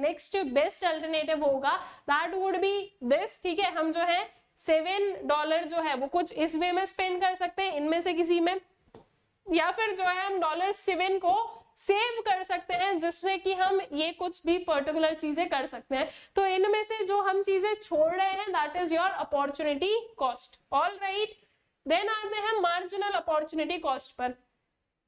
नेक्स्ट बेस्ट अल्टरनेटिव होगा दैट वुड बी दिस, ठीक है। हम जो है $7 जो है वो कुछ इस वे में स्पेंड कर सकते हैं इनमें से किसी में, या फिर जो है हम $7 को सेव कर सकते हैं जिससे कि हम ये कुछ भी पर्टिकुलर चीजें कर सकते हैं। तो इनमें से जो हम चीजें छोड़ रहे हैं that is your opportunity cost. All right, then आते हैं मार्जिनल अपॉर्चुनिटी कॉस्ट पर।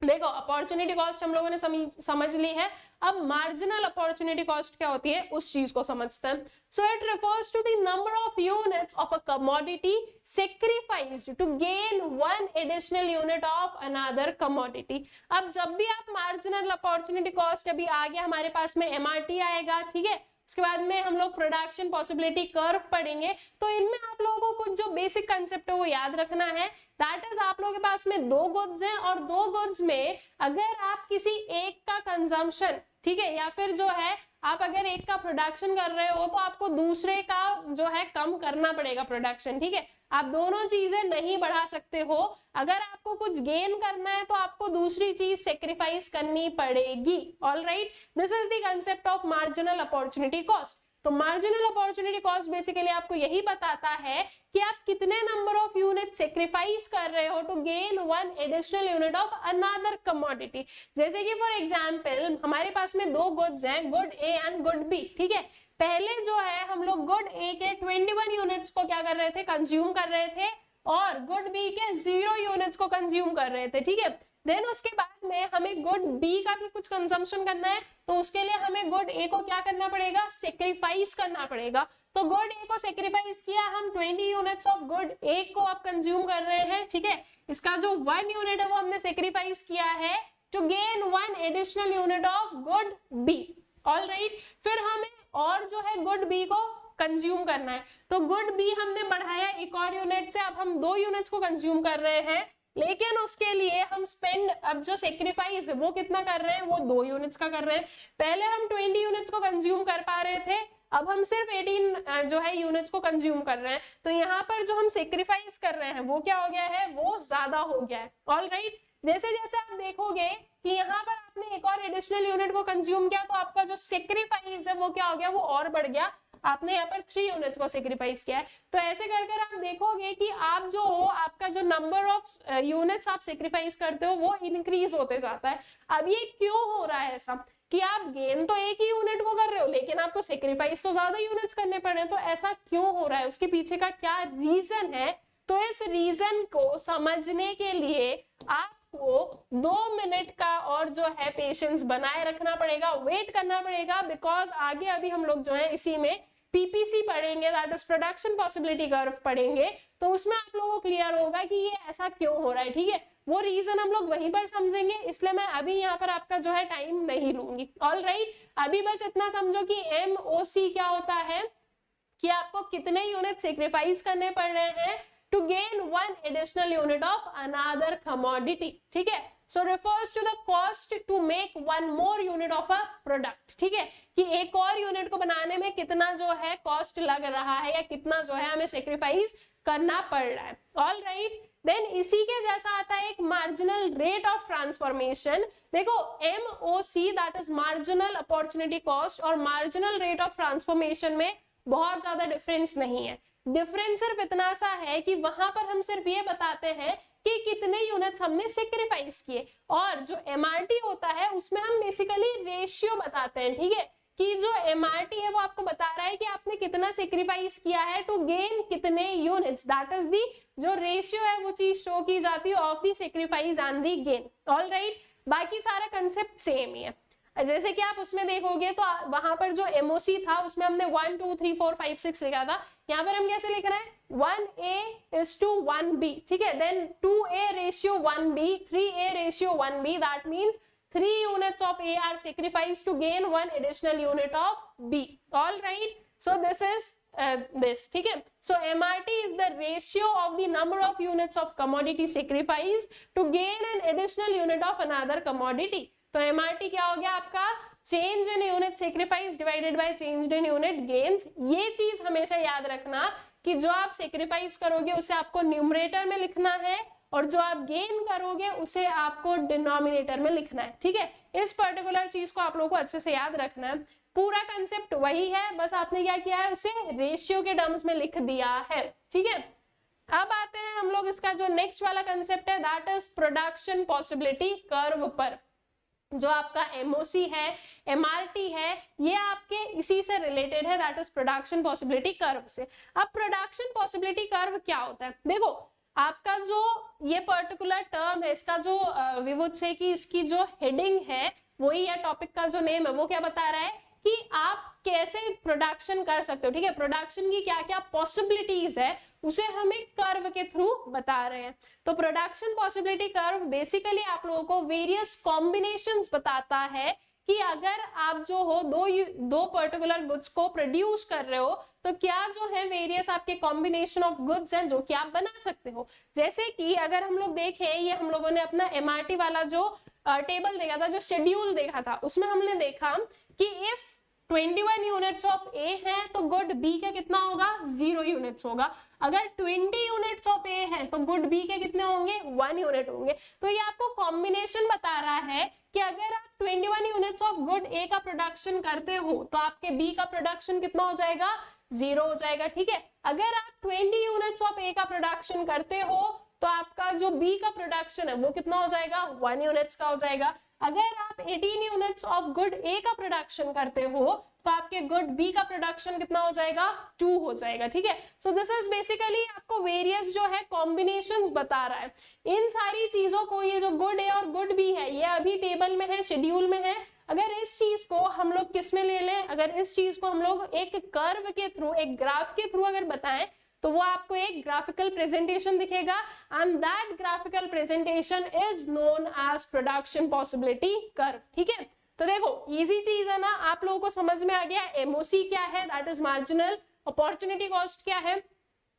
देखो अपॉर्चुनिटी कॉस्ट हम लोगों ने समझ ली है, अब मार्जिनल अपॉर्चुनिटी कॉस्ट क्या होती है उस चीज को समझते हैं। So it refers to the number of units of a commodity sacrificed to gain one additional unit of another commodity. अब जब भी आप मार्जिनल अपॉर्चुनिटी कॉस्ट, अभी आगे हमारे पास में एमआरटी आएगा, ठीक है, उसके बाद में हम लोग प्रोडक्शन पॉसिबिलिटी कर्व पढ़ेंगे। तो इनमें आप लोगों को कुछ जो बेसिक कंसेप्ट है वो याद रखना है। दैट इज आप लोगों के पास में दो गुड्स हैं और दो गुड्स में अगर आप किसी एक का कंजम्पशन, ठीक है, या फिर जो है आप अगर एक का प्रोडक्शन कर रहे हो तो आपको दूसरे का जो है कम करना पड़ेगा प्रोडक्शन, ठीक है। आप दोनों चीजें नहीं बढ़ा सकते हो। अगर आपको कुछ गेन करना है तो आपको दूसरी चीज सेक्रीफाइस करनी पड़ेगी। All right, this is the concept of marginal opportunity cost. तो मार्जिनल अपॉर्चुनिटी कॉस्ट बेसिकली आपको यही बताता है कि आप कितने नंबर ऑफ यूनिट सेक्रीफाइस कर रहे हो to gain one additional unit of another commodity. जैसे कि फॉर एग्जांपल हमारे पास में दो गुड्स हैं, good A and good B, ठीक है। पहले जो है हम लोग गुड ए के 21 यूनिट्स को क्या कर रहे थे, कंज्यूम कर रहे थे, और गुड बी के 0 यूनिट्स को कंज्यूम कर रहे थे, ठीक है। देन उसके बाद में हमें गुड बी का भी कुछ कंजम्पशन करना है, तो उसके लिए हमें गुड ए को क्या करना पड़ेगा, सेक्रीफाइस करना पड़ेगा। तो गुड ए को सेक्रीफाइस किया, हम 20 यूनिट्स ऑफ गुड ए को आप कंज्यूम कर रहे हैं, ठीक है। इसका जो 1 यूनिट है वो हमने सेक्रीफाइस किया है to gain one additional unit of good B. All right, फिर हमें और जो है गुड बी को कंज्यूम करना है, तो गुड बी हमने बढ़ाया एक और यूनिट से, अब हम 2 यूनिट्स को कंज्यूम कर रहे हैं। लेकिन उसके लिए हम स्पेंड, अब जो सेक्रीफाइस है वो कितना कर रहे हैं, वो 2 यूनिट्स का कर रहे हैं। पहले हम 20 यूनिट्स को कंज्यूम कर पा रहे थे, अब हम सिर्फ 18 जो है यूनिट्स को कंज्यूम कर रहे हैं। तो यहाँ पर जो हम सेक्रीफाइस कर रहे हैं वो क्या हो गया है, वो ज्यादा हो गया है। ऑल राइट, जैसे जैसे आप देखोगे कि यहाँ पर आपने एक और एडिशनल यूनिट को कंज्यूम किया तो आपका जो सेक्रीफाइस है वो क्या हो गया, वो और बढ़ गया। आपने यहाँ पर 3 यूनिट्स को सेक्रीफाइस किया है। तो ऐसे कर कर आप देखोगे कि आप जो हो, आपका जो नंबर ऑफ यूनिट्स आप सेक्रीफाइस करते हो वो इंक्रीज होते जाता है। अब ये क्यों हो रहा है ऐसा कि आप गेन तो एक ही यूनिट को कर रहे हो लेकिन आपको सेक्रीफाइस तो ज्यादा यूनिट्स करने पड़ रहे हैं। तो ऐसा क्यों हो रहा है, उसके पीछे का क्या रीजन है? तो इस रीजन को समझने के लिए आपको 2 मिनट का और जो है पेशेंस बनाए रखना पड़ेगा, वेट करना पड़ेगा, बिकॉज आगे अभी हम लोग जो है इसी में पीपीसी पढ़ेंगे, that is production possibility curve पढ़ेंगे। तो उसमें आप लोगों को क्लियर होगा कि ये ऐसा क्यों हो रहा है, ठीक है। वो रीजन हम लोग वहीं पर समझेंगे, इसलिए मैं अभी यहाँ पर आपका जो है टाइम नहीं लूंगी। ऑल राइट, अभी बस इतना समझो कि एमओसी क्या होता है, कि आपको कितने यूनिट सेक्रीफाइस करने पड़ रहे हैं to gain one additional unit of another commodity, ठीक है। सो refers to the cost to make one more unit of a product, ठीक है, कि एक और यूनिट को बनाने में कितना जो है कॉस्ट लग रहा है या कितना जो है हमें सेक्रीफाइस करना पड़ रहा है। ऑल राइट, देन इसी के जैसा आता है एक मार्जिनल रेट ऑफ ट्रांसफॉर्मेशन। देखो MOC that is marginal opportunity cost और मार्जिनल रेट ऑफ ट्रांसफॉर्मेशन में बहुत ज्यादा डिफरेंस नहीं है। डिफरेंस सिर्फ इतना सा है कि वहां पर हम सिर्फ ये बताते हैं कि कितने यूनिट्स हमने सेक्रीफाइस किए, और जो एमआरटी होता है उसमें हम बेसिकली रेशियो बताते हैं, ठीक है, कि जो एमआरटी है वो आपको बता रहा है कि आपने कितना सेक्रीफाइस किया है टू गेन कितने यूनिट्स, दैट इज दी जो रेशियो है वो चीज शो की जाती है of the sacrifice and the gain. Alright, बाकी सारा कंसेप्ट सेम ही है। जैसे कि आप उसमें देखोगे तो वहां पर जो एमओसी था उसमें हमने 1 2 3 4 5 6 लिखा था, यहाँ पर हम कैसे लिख रहे हैं 1A is to 1B, ठीक है, then 2A ratio 1B, 3A ratio 1B, that means 3 units of A are sacrificed to gain 1 additional unit of B. All right, so this is this, ठीक है। So MRT is the ratio of the number of units of commodity sacrificed to gain an additional unit of another commodity. तो MRT क्या हो गया आपका, change in unit sacrifice divided by change in unit gains. ये चीज हमेशा याद रखना कि जो आप सेक्रीफाइस करोगे उसे आपको न्यूमरेटर में लिखना है और जो आप गेन करोगे उसे आपको डिनोमिनेटर में लिखना है, ठीक है। इस पर्टिकुलर चीज को आप लोगों को अच्छे से याद रखना है। पूरा कंसेप्ट वही है, बस आपने क्या किया है उसे रेशियो के टर्म्स में लिख दिया है, ठीक है। अब आते हैं हम लोग इसका जो नेक्स्ट वाला कंसेप्ट है, that is production possibility curve पर। जो आपका एमओसी है, एमआरटी है, ये आपके इसी से रिलेटेड है, that is production possibility curve से। अब प्रोडक्शन पॉसिबिलिटी कर्व क्या होता है, देखो आपका जो ये पर्टिकुलर टर्म है, इसका जो विवुत से कि इसकी जो हेडिंग है वही है, टॉपिक का जो नेम है वो क्या बता रहा है कि आप कैसे प्रोडक्शन कर सकते हो, ठीक है। प्रोडक्शन की क्या क्या पॉसिबिलिटीज है उसे हमें कर्व के थ्रू बता रहे हैं। तो प्रोडक्शन पॉसिबिलिटी कर्व बेसिकली आप लोगों को वेरियस कॉम्बिनेशंस बताता है कि अगर आप जो हो दो पर्टिकुलर गुड्स को प्रोड्यूस कर रहे हो तो क्या जो है वेरियस आपके कॉम्बिनेशन ऑफ गुड्स हैं जो कि आप बना सकते हो। जैसे कि अगर हम लोग देखें, ये हम लोगों ने अपना एमआरटी वाला जो टेबल देखा था, जो शेड्यूल देखा था, उसमें हमने देखा कि इफ 21 यूनिट्स ऑफ ए है तो गुड बी का कितना होगा 0 यूनिट्स होगा। अगर 20 यूनिट्स ऑफ ए है तो गुड बी के कितने होंगे 1 यूनिट होंगे। तो ये आपको कॉम्बिनेशन बता रहा है कि अगर आप 21 यूनिट्स ऑफ गुड ए का प्रोडक्शन करते हो तो आपके बी का प्रोडक्शन कितना हो जाएगा 0 हो जाएगा, ठीक है। अगर आप 20 यूनिट्स ऑफ ए का प्रोडक्शन करते हो तो आपका जो बी का प्रोडक्शन है वो कितना हो जाएगा 1 यूनिट्स का हो जाएगा। अगर आप 18 यूनिट्स ऑफ गुड ए का प्रोडक्शन करते हो तो आपके गुड बी का प्रोडक्शन कितना हो जाएगा 2 हो जाएगा, ठीक है। सो दिस इज बेसिकली आपको वेरियस जो है कॉम्बिनेशंस बता रहा है। इन सारी चीजों को, ये जो गुड ए और गुड बी है ये अभी टेबल में है, शेड्यूल में है। अगर इस चीज को हम लोग किस में ले लें, अगर इस चीज को हम लोग एक कर्व के थ्रू, एक ग्राफ के थ्रू अगर बताएं तो वो आपको एक ग्राफिकल प्रेजेंटेशन दिखेगा and that graphical presentation is known as production possibility curve, ठीक है। तो देखो इजी चीज है ना, आप लोगों को समझ में आ गया एमओसी क्या है, that is marginal opportunity cost क्या है,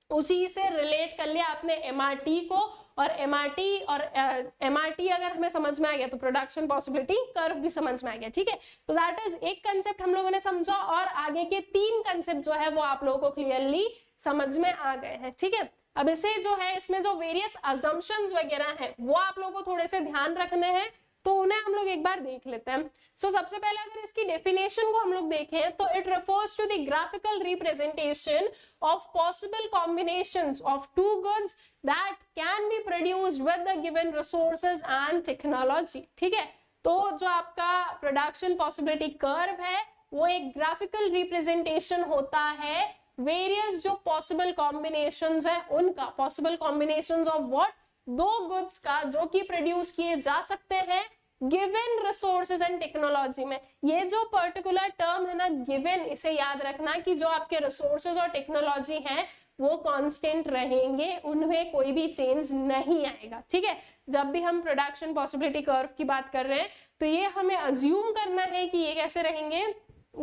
उसी से रिलेट कर लिया आपने एमआरटी को, और एमआरटी अगर हमें समझ में आ गया तो प्रोडक्शन पॉसिबिलिटी कर्व भी समझ में आ गया, ठीक है। तो दैट इज एक कंसेप्ट हम लोगों ने समझा और आगे के 3 कंसेप्ट जो है वो आप लोगों को क्लियरली समझ में आ गए हैं, ठीक है। अब इसे जो है इसमें जो वेरियस अजम्पशंस वगैरह हैं वो आप लोगों को थोड़े से ध्यान रखने हैं, तो उन्हें हम लोग एक बार देख लेते हैं। सबसे पहले अगर इसकी डेफिनेशन को हम लोग देखें तो it refers to the graphical representation of possible combinations of 2 goods that can be produced with the given resources and technology, ठीक है। तो जो आपका प्रोडक्शन पॉसिबिलिटी कर्व है वो एक ग्राफिकल रिप्रेजेंटेशन होता है वेरियस जो पॉसिबल कॉम्बिनेशंस है उनका, possible combinations of what, 2 goods का जो कि प्रोड्यूस किए जा सकते हैं गिवन रिसोर्सेज एंड टेक्नोलॉजी में। ये जो पर्टिकुलर टर्म है ना गिवन, इसे याद रखना कि जो आपके रिसोर्सेज और टेक्नोलॉजी हैं वो कांस्टेंट रहेंगे, उनमें कोई भी चेंज नहीं आएगा, ठीक है। जब भी हम प्रोडक्शन पॉसिबिलिटी कर्व की बात कर रहे हैं तो ये हमें अज्यूम करना है कि ये कैसे रहेंगे,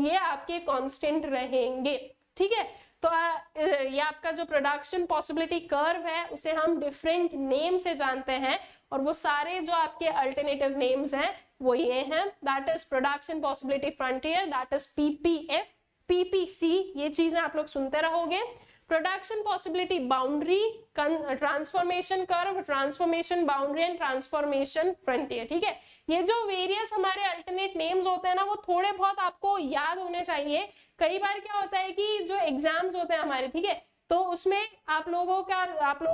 ये आपके कांस्टेंट रहेंगे, ठीक है। तो ये आपका जो प्रोडक्शन पॉसिबिलिटी कर्व है उसे हम डिफरेंट नेम से जानते हैं और वो सारे जो आपके अल्टरनेटिव नेम्स हैं वो ये हैं, that is production possibility frontier, that is PPF, PPC, ये चीजें आप लोग सुनते रहोगे। Production possibility boundary, transformation curve, transformation boundary and transformation frontier, ठीक है। ये जो वेरियस हमारे अल्टरनेट नेम्स होते हैं ना वो थोड़े बहुत आपको याद होने चाहिए। कई बार क्या होता है कि जो एग्जाम्स होते हैं हमारे, ठीक है, तो उसमें आप लोगों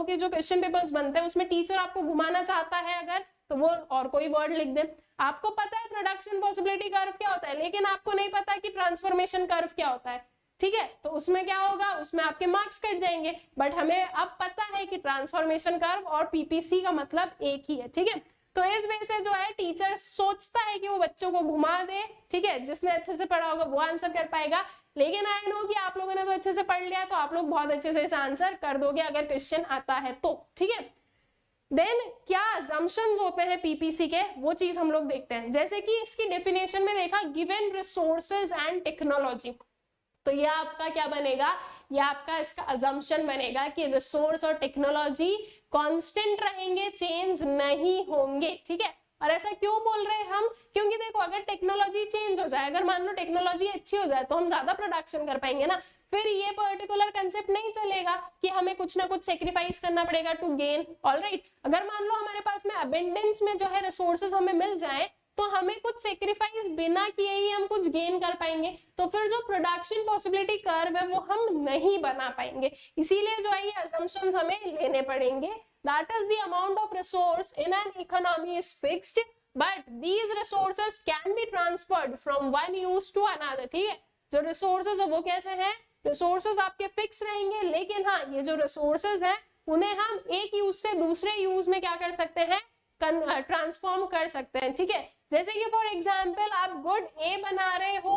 के जो क्वेश्चन पेपर्स बनते हैं उसमें टीचर आपको घुमाना चाहता है अगर तो वो और कोई वर्ड लिख दे। आपको पता है प्रोडक्शन पॉसिबिलिटी कर्व क्या होता है, लेकिन आपको नहीं पता कि ट्रांसफॉर्मेशन कर्व क्या होता है, ठीक है, तो उसमें क्या होगा, उसमें आपके मार्क्स कट जाएंगे। बट हमें अब पता है कि ट्रांसफॉर्मेशन कर्व और पीपीसी का मतलब एक ही है, ठीक है। तो इस वजह से जो है टीचर सोचता है कि वो बच्चों को घुमा दे, ठीक है, जिसने अच्छे से पढ़ा होगा वो आंसर कर पाएगा। लेकिन आई नो कि आप लोगों ने तो अच्छे से पढ़ लिया, तो आप लोग बहुत अच्छे से इसे आंसर कर दोगे अगर क्वेश्चन आता है तो, ठीक है। देन क्या assumptions होते हैं पीपीसी के, वो चीज हम लोग देखते हैं। जैसे कि इसकी डेफिनेशन में देखा, गिवन रिसोर्सेज एंड टेक्नोलॉजी, तो ये आपका क्या बनेगा, ये आपका इसका assumption बनेगा कि रिसोर्स और टेक्नोलॉजी कांस्टेंट रहेंगे, चेंज नहीं होंगे, ठीक है। और ऐसा क्यों बोल रहे हैं हम, क्योंकि देखो अगर टेक्नोलॉजी चेंज हो जाए, अगर मान लो टेक्नोलॉजी अच्छी हो जाए तो हम ज्यादा प्रोडक्शन कर पाएंगे ना, फिर ये पर्टिकुलर कंसेप्ट नहीं चलेगा कि हमें कुछ ना कुछ सेक्रीफाइस करना पड़ेगा टू गेन, ऑलराइट। अगर मान लो हमारे पास में अबेंडेंस में जो है रिसोर्सेज हमें मिल जाए, तो हमें कुछ सेक्रीफाइस बिना किए ही हम कुछ गेन कर पाएंगे, तो फिर जो प्रोडक्शन पॉसिबिलिटी कर्व है वो हम नहीं बना पाएंगे। इसीलिए जो है ये असम्पशंस हमें लेने पड़ेंगे। That is the amount of resource in an economy is fixed, but these resources can be transferred from one use to another, ठीक है। जो रिसोर्सेज है वो कैसे हैं, रिसोर्सेज आपके फिक्स रहेंगे, लेकिन हाँ ये जो रिसोर्सेज है उन्हें हम एक यूज से दूसरे यूज में क्या कर सकते हैं, ट्रांसफॉर्म कर सकते हैं, ठीक है। जैसे कि फॉर एग्जांपल आप गुड ए बना रहे हो,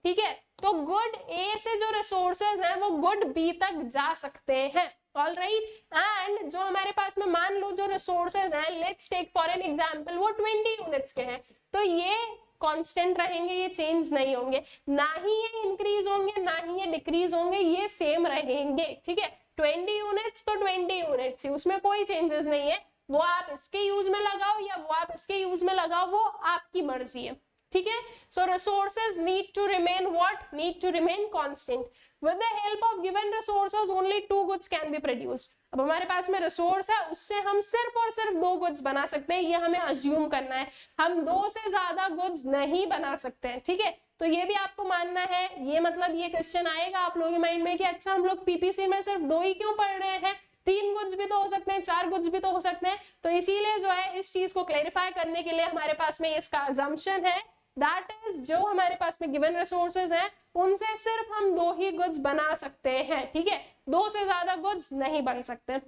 ठीक है, तो गुड ए से जो रिसोर्सेज हैं वो गुड बी तक जा सकते हैं, ऑलराइट। एंड जो हमारे पास में मान लो जो रिसोर्सेज हैं, let's take for an example वो 20 यूनिट्स के हैं, तो ये कांस्टेंट रहेंगे, ये चेंज नहीं होंगे, ना ही ये इंक्रीज होंगे ना ही ये डिक्रीज होंगे, ये सेम रहेंगे, ठीक है। 20 यूनिट्स तो 20 यूनिट्स, उसमें कोई चेंजेस नहीं है, वो आप इसके यूज में लगाओ या वो आप इसके यूज में लगाओ, वो आपकी मर्जी है, ठीक है। So resources need to remain what, need to remain constant. With the help of given resources only 2 goods can be produced. अब हमारे पास में रिसोर्स है, उससे हम सिर्फ और सिर्फ 2 गुड्स बना सकते हैं, ये हमें अज्यूम करना है, हम 2 से ज्यादा गुड्स नहीं बना सकते हैं, ठीक है। तो ये भी आपको मानना है, ये मतलब ये क्वेश्चन आएगा आप लोगों के माइंड में कि अच्छा हम लोग पीपीसी में सिर्फ 2 ही क्यों पढ़ रहे हैं, 3 गुड्स भी तो हो सकते हैं, 4 गुड्स भी तो हो सकते हैं। तो इसीलिए जो है इस चीज को क्लैरिफाई करने के लिए हमारे पास में इसका अजम्पशन है, दैट इज जो हमारे पास में गिवन रिसोर्सेज हैं उनसे सिर्फ हम 2 ही गुड्स बना सकते हैं, ठीक है, 2 से ज्यादा गुड्स नहीं बन सकते।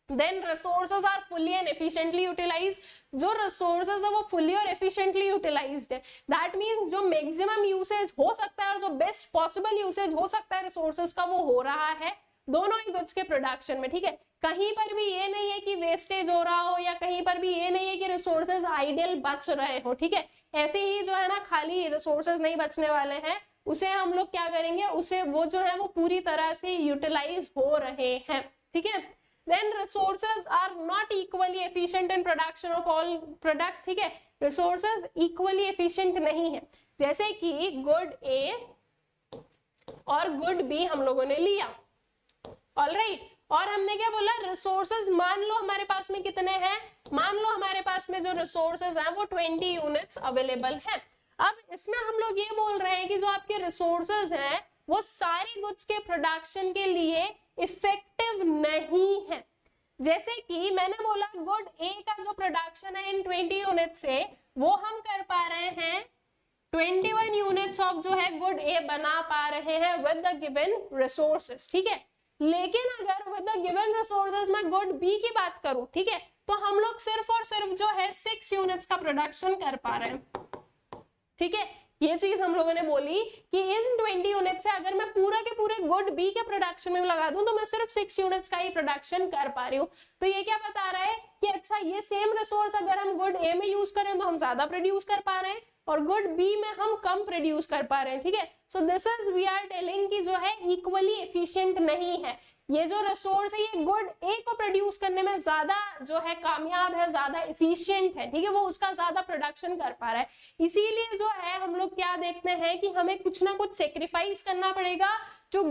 Then resources are fully and efficiently utilise, जो रिसोर्सेज है वो फुली और एफिशिएंटली यूटिलाइज्ड है, दैट मींस जो मैक्सिमम यूसेज हो सकता है और जो बेस्ट पॉसिबल यूसेज हो सकता है रिसोर्सेज का वो हो रहा है दोनों ही गुड्स के प्रोडक्शन में, ठीक है। कहीं पर भी ये नहीं है कि वेस्टेज हो रहा हो, या कहीं पर भी ये नहीं है कि रिसोर्सेज आइडियल बच रहे हो, ठीक है। ऐसे ही जो है ना खाली रिसोर्सेज नहीं बचने वाले हैं, उसे हम लोग क्या करेंगे, उसे वो जो है वो पूरी तरह से यूटिलाइज हो रहे हैं, ठीक है। Then resources are not equally efficient in production of all product, ठीक है, resources equally efficient नहीं है। जैसे कि गुड A और गुड B हम लोगों ने लिया, ऑलराइट, और हमने क्या बोला, रिसोर्सेज मान लो हमारे पास में कितने हैं, मान लो हमारे पास में जो रिसोर्सेज हैं वो 20 यूनिट्स अवेलेबल है। अब इसमें हम लोग ये बोल रहे हैं कि जो आपके रिसोर्सेज हैं वो सारी गुड्स के प्रोडक्शन के लिए इफेक्टिव नहीं है। जैसे कि मैंने बोला गुड ए का जो प्रोडक्शन है इन 20 यूनिट से वो हम कर पा रहे हैं 21 यूनिट्स ऑफ जो है गुड ए बना पा रहे हैं विद द गिवन रिसोर्सेज, ठीक है। लेकिन अगर विद द गिवन रिसोर्सेज में गुड बी की बात करूं, ठीक है, तो हम लोग सिर्फ और सिर्फ जो है 6 यूनिट्स का प्रोडक्शन कर पा रहे हैं, ठीक है। ये चीज हम लोगों ने बोली कि इन 20 यूनिट से अगर मैं पूरा के पूरे गुड बी के प्रोडक्शन में लगा दूं तो मैं सिर्फ 6 यूनिट्स का ही प्रोडक्शन कर पा रही हूँ। तो ये क्या बता रहा है कि अच्छा ये सेम रिसोर्स अगर हम गुड ए में यूज करें तो हम ज्यादा प्रोड्यूस कर पा रहे हैं और गुड बी में हम कम प्रोड्यूस कर पा रहे हैं, ठीक है। So this is we are telling कि जो है इक्वली एफिशिएंट नहीं है। ये जो रिसोर्स है ये गुड ए को प्रोड्यूस करने में ज्यादा जो है कामयाब है, ज्यादा एफिशिएंट है, ठीक है, वो उसका ज्यादा प्रोडक्शन कर पा रहा है। इसीलिए जो है हम लोग क्या देखते हैं कि हमें कुछ ना कुछ सेक्रीफाइस करना पड़ेगा टू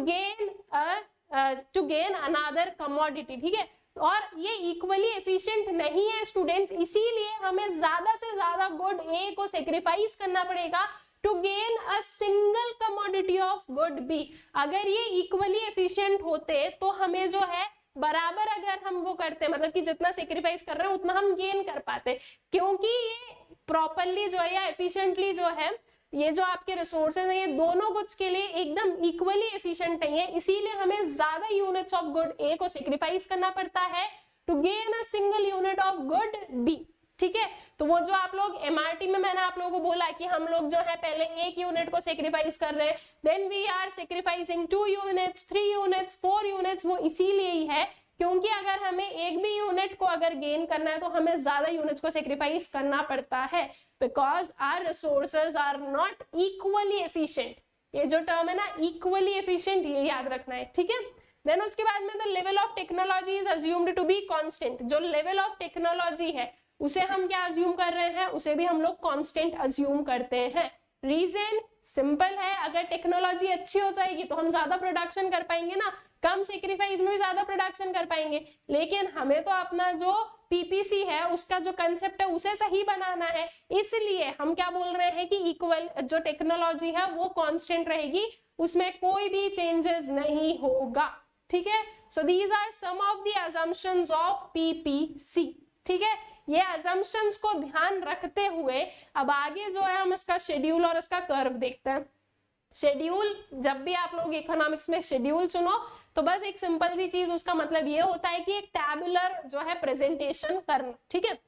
गेन अनदर कमोडिटी, ठीक है। और ये इक्वली एफिशिएंट नहीं है स्टूडेंट्स, इसीलिए हमें ज्यादा से ज्यादा गुड ए को सेक्रीफाइस करना पड़ेगा to gain a single commodity of good B. अगर ये इक्वली एफिशिएंट होते तो हमें जो है बराबर अगर हम वो करते, मतलब कि जितना सेक्रीफाइस कर रहे हैं उतना हम गेन कर पाते, क्योंकि ये प्रॉपरली जो है या एफिशिएंटली जो है, ये जो आपके रिसोर्सेज हैं ये दोनों गुड्स के लिए एकदम इक्वली एफिशिएंट नहीं है, इसीलिए हमें ज्यादा यूनिट्स ऑफ गुड ए को सेक्रीफाइस करना पड़ता है to gain a single unit of good B. ठीक है, तो वो जो आप लोग एमआरटी में मैंने आप लोगों को बोला कि हम लोग जो है पहले एक यूनिट को सेक्रीफाइस कर रहे हैं, then we are sacrificing 2 units, 3 units, 4 units, वो इसीलिए ही है क्योंकि अगर हमें एक भी यूनिट को अगर गेन करना है तो हमें ज्यादा यूनिट्स को सेक्रीफाइस करना पड़ता है, because our resources are not equally efficient. ये जो टर्म है ना इक्वली एफिशिएंट, ये याद रखना है। ठीक है, देन उसके बाद में the level of technology is assumed to be constant. जो लेवल ऑफ टेक्नोलॉजी है उसे हम क्या अज्यूम कर रहे हैं, उसे भी हम लोग कांस्टेंट अज्यूम करते हैं। रीजन सिंपल है, अगर टेक्नोलॉजी अच्छी हो जाएगी तो हम ज्यादा प्रोडक्शन कर पाएंगे ना, कम सेक्रीफाइस में भी ज्यादा प्रोडक्शन कर पाएंगे, लेकिन हमें तो अपना जो पीपीसी है उसका जो कंसेप्ट है उसे सही बनाना है, इसलिए हम क्या बोल रहे हैं कि इक्वल जो टेक्नोलॉजी है वो कांस्टेंट रहेगी, उसमें कोई भी चेंजेस नहीं होगा। ठीक है, so these are some of the assumptions of PPC. ठीक है, ये असम्पशंस को ध्यान रखते हुए अब आगे जो है हम इसका शेड्यूल और इसका कर्व देखते हैं। शेड्यूल, जब भी आप लोग इकोनॉमिक्स में शेड्यूल सुनो तो बस एक सिंपल सी चीज, उसका मतलब ये होता है कि एक टैबुलर जो है प्रेजेंटेशन करना। ठीक है,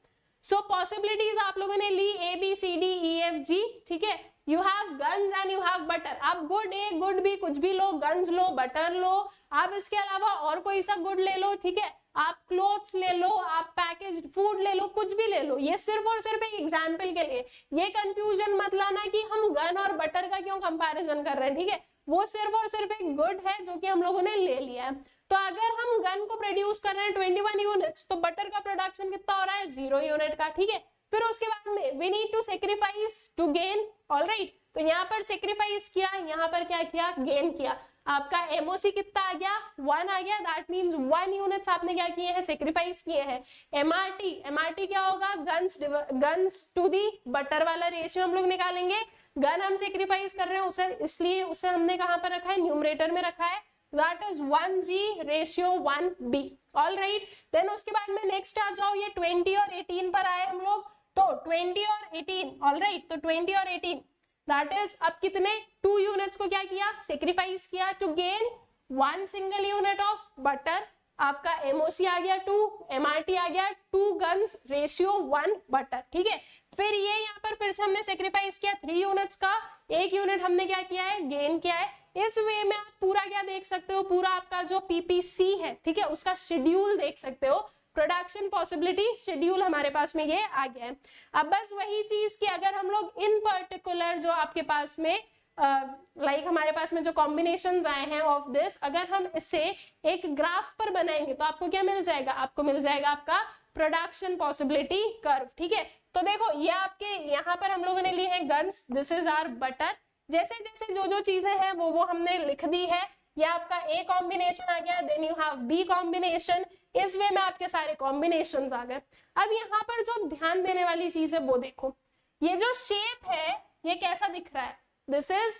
सो पॉसिबिलिटीज आप लोगों ने ली A B C D E F G. ठीक है, you have guns and you have butter. आप गुड ए गुड बी कुछ भी लो, गन्स लो, बटर लो, आप इसके अलावा और कोई सा गुड ले लो। ठीक है, आप क्लोथ्स ले लो, आप पैकेज्ड फूड ले लो, कुछ भी ले लो, ये सिर्फ और सिर्फ एक एग्जाम्पल के लिए। ये कंफ्यूजन मत लाना कि हम गन और बटर का क्यों कंपैरिजन कर रहे हैं। ठीक है, वो सिर्फ और सिर्फ एक गुड है जो कि हम लोगों ने ले लिया है। तो अगर हम गन को प्रोड्यूस कर रहे हैं 21 यूनिट्स, तो बटर का प्रोडक्शन कितना हो रहा है, 0 यूनिट का। ठीक है, फिर उसके बाद में we need to sacrifice to gain. Alright, तो यहाँ पर सेक्रीफाइस किया, यहाँ पर क्या किया, गेन किया। आपका एमओसी कितना आ गया, 1 आ गया, दैट मींस 1 यूनिट्स आपने क्या किए हैं, सेक्रीफाइस किए हैं। एमआरटी, एमआरटी क्या होगा, गन्स टू दी बटर वाला रेशियो हम लोग निकालेंगे। गन हम सेक्रीफाइस कर रहे हैं उसे, इसलिए उसे हमने कहां पर रखा है, न्यूमरेटर में रखा है, that is 1G ratio 1B। Alright, then उसके बाद में नेक्स्ट आ जाओ, ये 20 और 18 पर आए हम लोग, तो 20 और 18। ऑलराइट, तो 20 और 18 दैट इज अब कितने, 2 यूनिट्स को क्या किया, सेक्रीफाइस किया to gain 1 single unit of butter. आपका एमओसी आ गया 2, एमआरटी आ गया 2 गन्स रेशियो 1 बटर। ठीक है, फिर ये यहाँ पर फिर से हमने सेक्रीफाइस किया 3 यूनिट्स का, 1 यूनिट हमने क्या किया है, गेन किया है। इस वे में आप पूरा क्या देख सकते हो, पूरा आपका जो पीपीसी है, ठीक है, उसका शेड्यूल देख सकते हो। प्रोडक्शन पॉसिबिलिटी शेड्यूल हमारे पास में ये आ गया है। अब बस वही चीज कि अगर हम लोग इन पर्टिकुलर जो आपके पास में हमारे पास में जो कॉम्बिनेशंस आए हैं ऑफ दिस, अगर हम इसे एक ग्राफ पर बनाएंगे तो आपको क्या मिल जाएगा, आपको मिल जाएगा आपका प्रोडक्शन पॉसिबिलिटी कर्व। ठीक है, तो देखो ये आपके यहाँ पर हम लोगों ने लिए हैं guns, this is our butter. जैसे जैसे जो जो चीजें हैं वो हमने लिख दी है। ये आपका ए कॉम्बिनेशन आ गया, then you have B combination, इस वे में आपके सारे कॉम्बिनेशंस आ गए। अब यहाँ पर जो ध्यान देने वाली चीज है वो देखो, ये जो शेप है ये कैसा दिख रहा है, दिस इज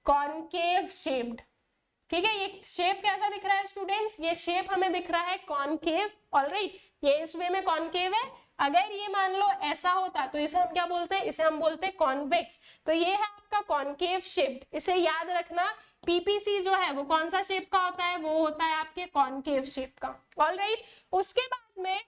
कॉनकेव शेप्ड। ठीक है, ये शेप कैसा दिख रहा है स्टूडेंट्स, ये शेप हमें दिख रहा है कॉनकेव। ऑलराइट, ये इस वे में कॉनकेव है। अगर ये मान लो ऐसा होता तो इसे हम क्या बोलते हैं, इसे हम बोलते हैं कॉन्वेक्स। तो ये है आपका कॉनकेव शेप्ड, इसे याद रखना। पीपीसी जो है वो कौन सा शेप का होता है, वो होता है आपके कॉनकेव शेप का। ऑलराइट, उसके बाद में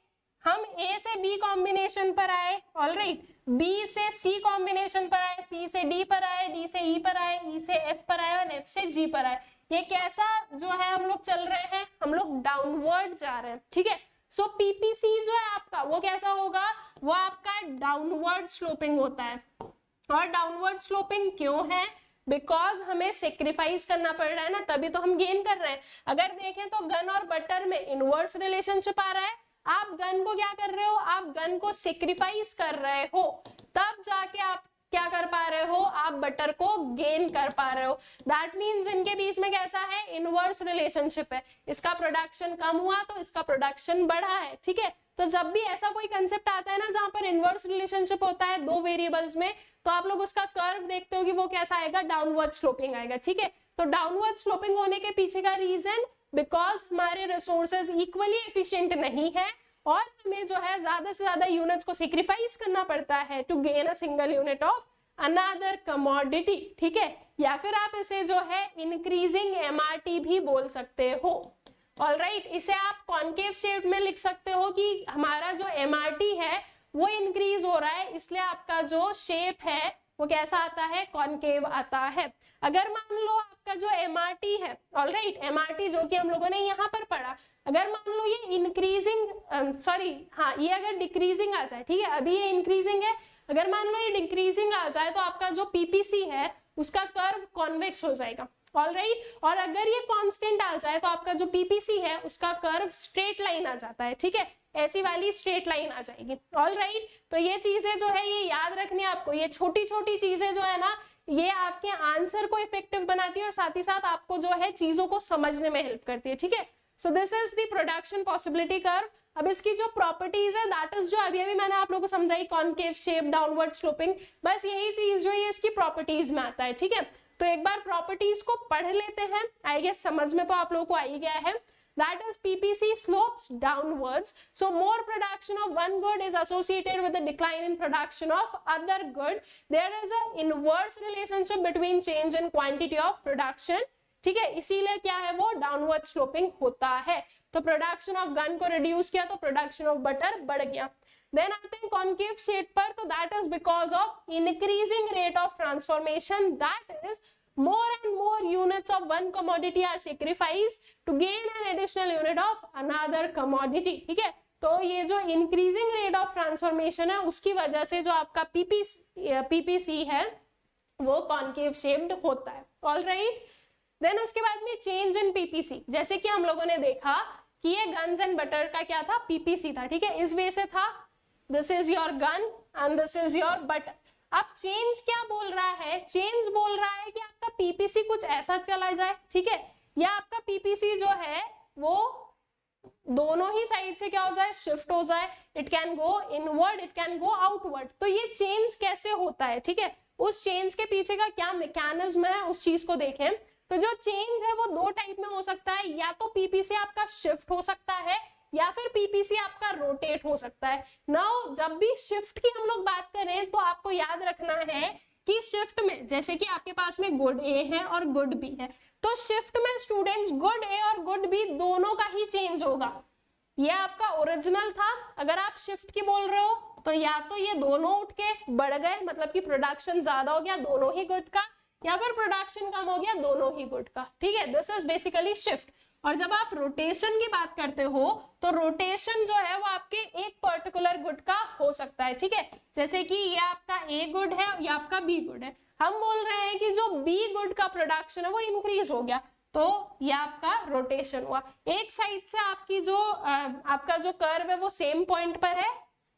हम ए से बी कॉम्बिनेशन पर आए, ऑलराइट, बी से सी कॉम्बिनेशन पर आए, सी से डी पर आए, डी से ई पर आए, ई से एफ पर आए और एफ से जी पर आए। ये कैसा जो है हम लोग चल रहे हैं, हम लोग डाउनवर्ड जा रहे हैं। ठीक है, सो पीपीसी जो है आपका वो कैसा होगा, वो आपका डाउनवर्ड स्लोपिंग होता है। और डाउनवर्ड स्लोपिंग क्यों है, बिकॉज हमें सेक्रीफाइस करना पड़ रहा है ना, तभी तो हम गेन कर रहे हैं। अगर देखें तो गन और बटर में इनवर्स रिलेशनशिप आ रहा है, आप गन को क्या कर रहे हो, आप गन को सेक्रीफाइस कर रहे हो, तब जाके आप क्या कर पा रहे हो, आप बटर को गेन कर पा रहे हो। दैट मीन्स इनके बीच में कैसा है, इनवर्स रिलेशनशिप है। इसका प्रोडक्शन कम हुआ तो इसका प्रोडक्शन बढ़ा है। ठीक है, तो जब भी ऐसा कोई कंसेप्ट आता है ना जहां पर इनवर्स रिलेशनशिप होता है दो वेरिएबल्स में, तो आप लोग उसका कर्व देखते हो कि वो कैसा आएगा, डाउनवर्ड स्लोपिंग आएगा। ठीक है, तो डाउनवर्ड स्लोपिंग होने के पीछे का रीजन बिकॉज हमारे रिसोर्सेज इक्वली एफिशिएंट नहीं है और हमें जो है ज्यादा से ज्यादा यूनिट्स को सेक्रीफाइस करना पड़ता है to gain a single unit of another commodity, ठीक है, या फिर आप इसे जो है इंक्रीजिंग एमआरटी भी बोल सकते हो। ऑलराइट, इसे आप कॉनकेव शेप में लिख सकते हो कि हमारा जो एमआरटी है वो इंक्रीज हो रहा है, इसलिए आपका जो शेप है वो कैसा आता है, कॉनकेव आता है। अगर मान लो आपका जो एमआरटी है, ऑलराइट, एमआरटी जो कि हम लोगों ने यहाँ पर पढ़ा, अगर मान लो ये इंक्रीजिंग ये अगर डिक्रीजिंग आ जाए, ठीक है, अभी ये इंक्रीजिंग है, अगर मान लो ये डिक्रीजिंग आ जाए तो आपका जो पीपीसी है उसका कर्व कॉन्वेक्स हो जाएगा। ऑलराइट, और अगर ये कांस्टेंट आ जाए तो आपका जो पीपीसी है उसका कर्व स्ट्रेट लाइन आ जाता है, ठीक है, ऐसी वाली स्ट्रेट लाइन आ जाएगी। ऑलराइट, तो ये चीजें जो है ये याद रखनी है आपको, ये छोटी छोटी चीजें जो है ना ये आपके आंसर को इफेक्टिव बनाती है और साथ ही साथ आपको जो है चीजों को समझने में हेल्प करती है, ठीक है। So this is the production possibility curve. अब इसकी जो प्रॉपर्टीज है दैट इज जो अभी अभी मैंने आप लोगों को समझाई, कॉनकेव शेप, डाउनवर्ड स्लोपिंग, बस यही चीज जो है इसकी प्रॉपर्टीज में आता है, ठीक है। तो एक बार प्रॉपर्टीज को पढ़ लेते हैं, आई गेस समझ में तो आप लोगों को आ ही गया है। That is PPC slopes downwards, so more production of one good is associated with the decline in production of other good. There is a inverse relationship between change in quantity of production, ठीक है, इसीलिए क्या है वो downward sloping होता है। तो production of gun को रिड्यूस किया तो प्रोडक्शन ऑफ बटर बढ़ गया। देन आते हैं कॉनकेव शेप पर, तो that is because of increasing rate of transformation, that is more and more units of one commodity are sacrificed to gain an additional unit of another commodity, ठीक है। तो ये जो increasing rate of transformation है उसकी वजह से जो आपका पीपीसी है वो कॉनकेव शेप्ड होता है। ऑलराइट, देन उसके बाद में चेंज इन पीपीसी, जैसे कि हम लोगों ने देखा कि ये गन्स एंड बटर का क्या था, पीपीसी था, ठीक है, इस वे से था, this is your gun and this is your butter. अब चेंज क्या बोल रहा है, चेंज बोल रहा है कि आपका पीपीसी कुछ ऐसा चला जाए, ठीक है, या आपका पीपीसी जो है वो दोनों ही साइड से क्या हो जाए, शिफ्ट हो जाए, it can go inward, it can go outward. तो ये चेंज कैसे होता है, ठीक है, उस चेंज के पीछे का क्या मैकेनिज्म है उस चीज को देखें। तो जो चेंज है वो दो टाइप में हो सकता है, या तो पीपीसी आपका शिफ्ट हो सकता है या फिर पीपीसी आपका रोटेट हो सकता है। नाउ जब भी शिफ्ट की हम लोग बात करें तो आपको याद रखना है कि शिफ्ट में जैसे कि आपके पास में गुड ए है और गुड बी है, तो शिफ्ट में स्टूडेंट्स गुड ए और गुड बी दोनों का ही चेंज होगा। ये आपका ओरिजिनल था, अगर आप शिफ्ट की बोल रहे हो तो या तो ये दोनों उठ के बढ़ गए, मतलब कि प्रोडक्शन ज्यादा हो गया दोनों ही गुड का, या फिर प्रोडक्शन कम हो गया दोनों ही गुड का, ठीक है, दिस इज बेसिकली शिफ्ट। और जब आप रोटेशन की बात करते हो तो रोटेशन जो है वो आपके एक पर्टिकुलर गुड का हो सकता है, ठीक है, जैसे कि ये आपका ए गुड है, ये आपका बी गुड है, हम बोल रहे हैं कि जो बी गुड का प्रोडक्शन है वो इंक्रीज हो गया, तो ये आपका रोटेशन हुआ। एक साइड से आपकी जो आपका जो कर्व है वो सेम पॉइंट पर है,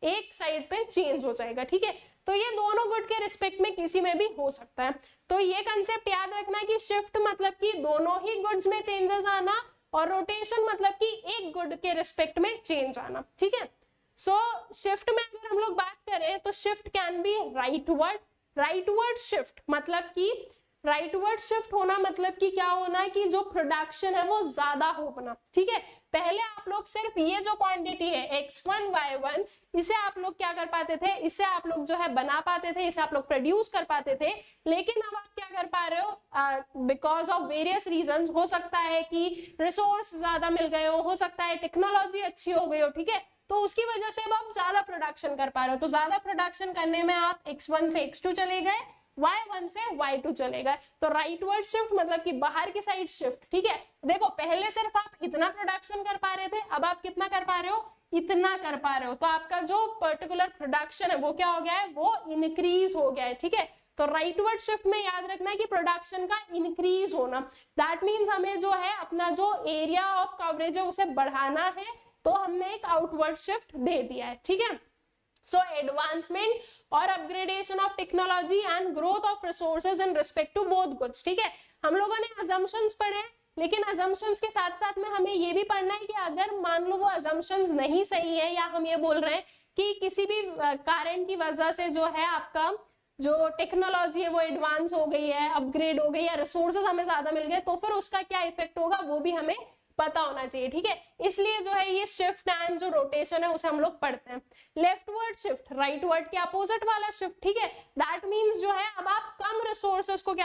एक साइड पे चेंज हो जाएगा, ठीक है, तो ये दोनों गुड के रिस्पेक्ट में किसी में भी हो सकता है। तो ये कंसेप्ट याद रखना है कि शिफ्ट मतलब कि दोनों ही गुड्स में चेंजेस आना, और रोटेशन मतलब कि एक गुड के रिस्पेक्ट में चेंज आना, ठीक है। सो शिफ्ट में अगर हम लोग बात करें तो shift can be rightward shift, मतलब कि राइटवर्ड शिफ्ट होना मतलब कि क्या होना है कि जो प्रोडक्शन है वो ज्यादा होना, ठीक है। पहले आप लोग सिर्फ ये जो क्वांटिटी है x1 y1 इसे आप लोग क्या कर पाते थे, इसे आप लोग जो है बना पाते थे, इसे आप लोग प्रोड्यूस कर पाते थे, लेकिन अब आप क्या कर पा रहे हो, बिकॉज ऑफ वेरियस रीजंस, हो सकता है कि रिसोर्स ज्यादा मिल गए हो सकता है टेक्नोलॉजी अच्छी हो गई हो, ठीक है, तो उसकी वजह से अब आप ज्यादा प्रोडक्शन कर पा रहे हो। तो ज्यादा प्रोडक्शन करने में आप x1 से x2 चले गए, y1 से y2 चले गए, तो राइटवर्ड शिफ्ट मतलब कि बाहर की साइड शिफ्ट, ठीक है। देखो पहले सिर्फ आप इतना प्रोडक्शन कर पा रहे थे, अब आप कितना कर पा रहे हो, इतना कर पा रहे हो, तो आपका जो पर्टिकुलर प्रोडक्शन है वो क्या हो गया है, वो इंक्रीज हो गया है, ठीक है। तो राइटवर्ड शिफ्ट में याद रखना है कि प्रोडक्शन का इंक्रीज होना, दैट मीन्स हमें जो है अपना जो एरिया ऑफ कवरेज है उसे बढ़ाना है, तो हमने एक आउटवर्ड शिफ्ट दे दिया है, ठीक है। So advancement और upgradation of technology and growth of resources in respect to both goods, ठीक है। हम लोगों ने assumptions पढ़े, लेकिन assumptions के साथ साथ में हमें ये भी पढ़ना है कि अगर मान लो वो assumptions नहीं सही है, या हम ये बोल रहे हैं कि किसी भी कारण की वजह से जो है आपका जो टेक्नोलॉजी है वो एडवांस हो गई है, अपग्रेड हो गई है, रिसोर्सेज हमें ज्यादा मिल गए, तो फिर उसका क्या इफेक्ट होगा वो भी हमें पता होना चाहिए, ठीक है। इसलिए जो है ये शिफ्ट एंड जो रोटेशन है उसे हम लोग पढ़ते हैं। लेफ्टवर्ड शिफ्ट, राइटवर्ड के अपोजिट वाला शिफ्ट, ठीक है। दैट मींस जो है अब आप कम रिसोर्सेस को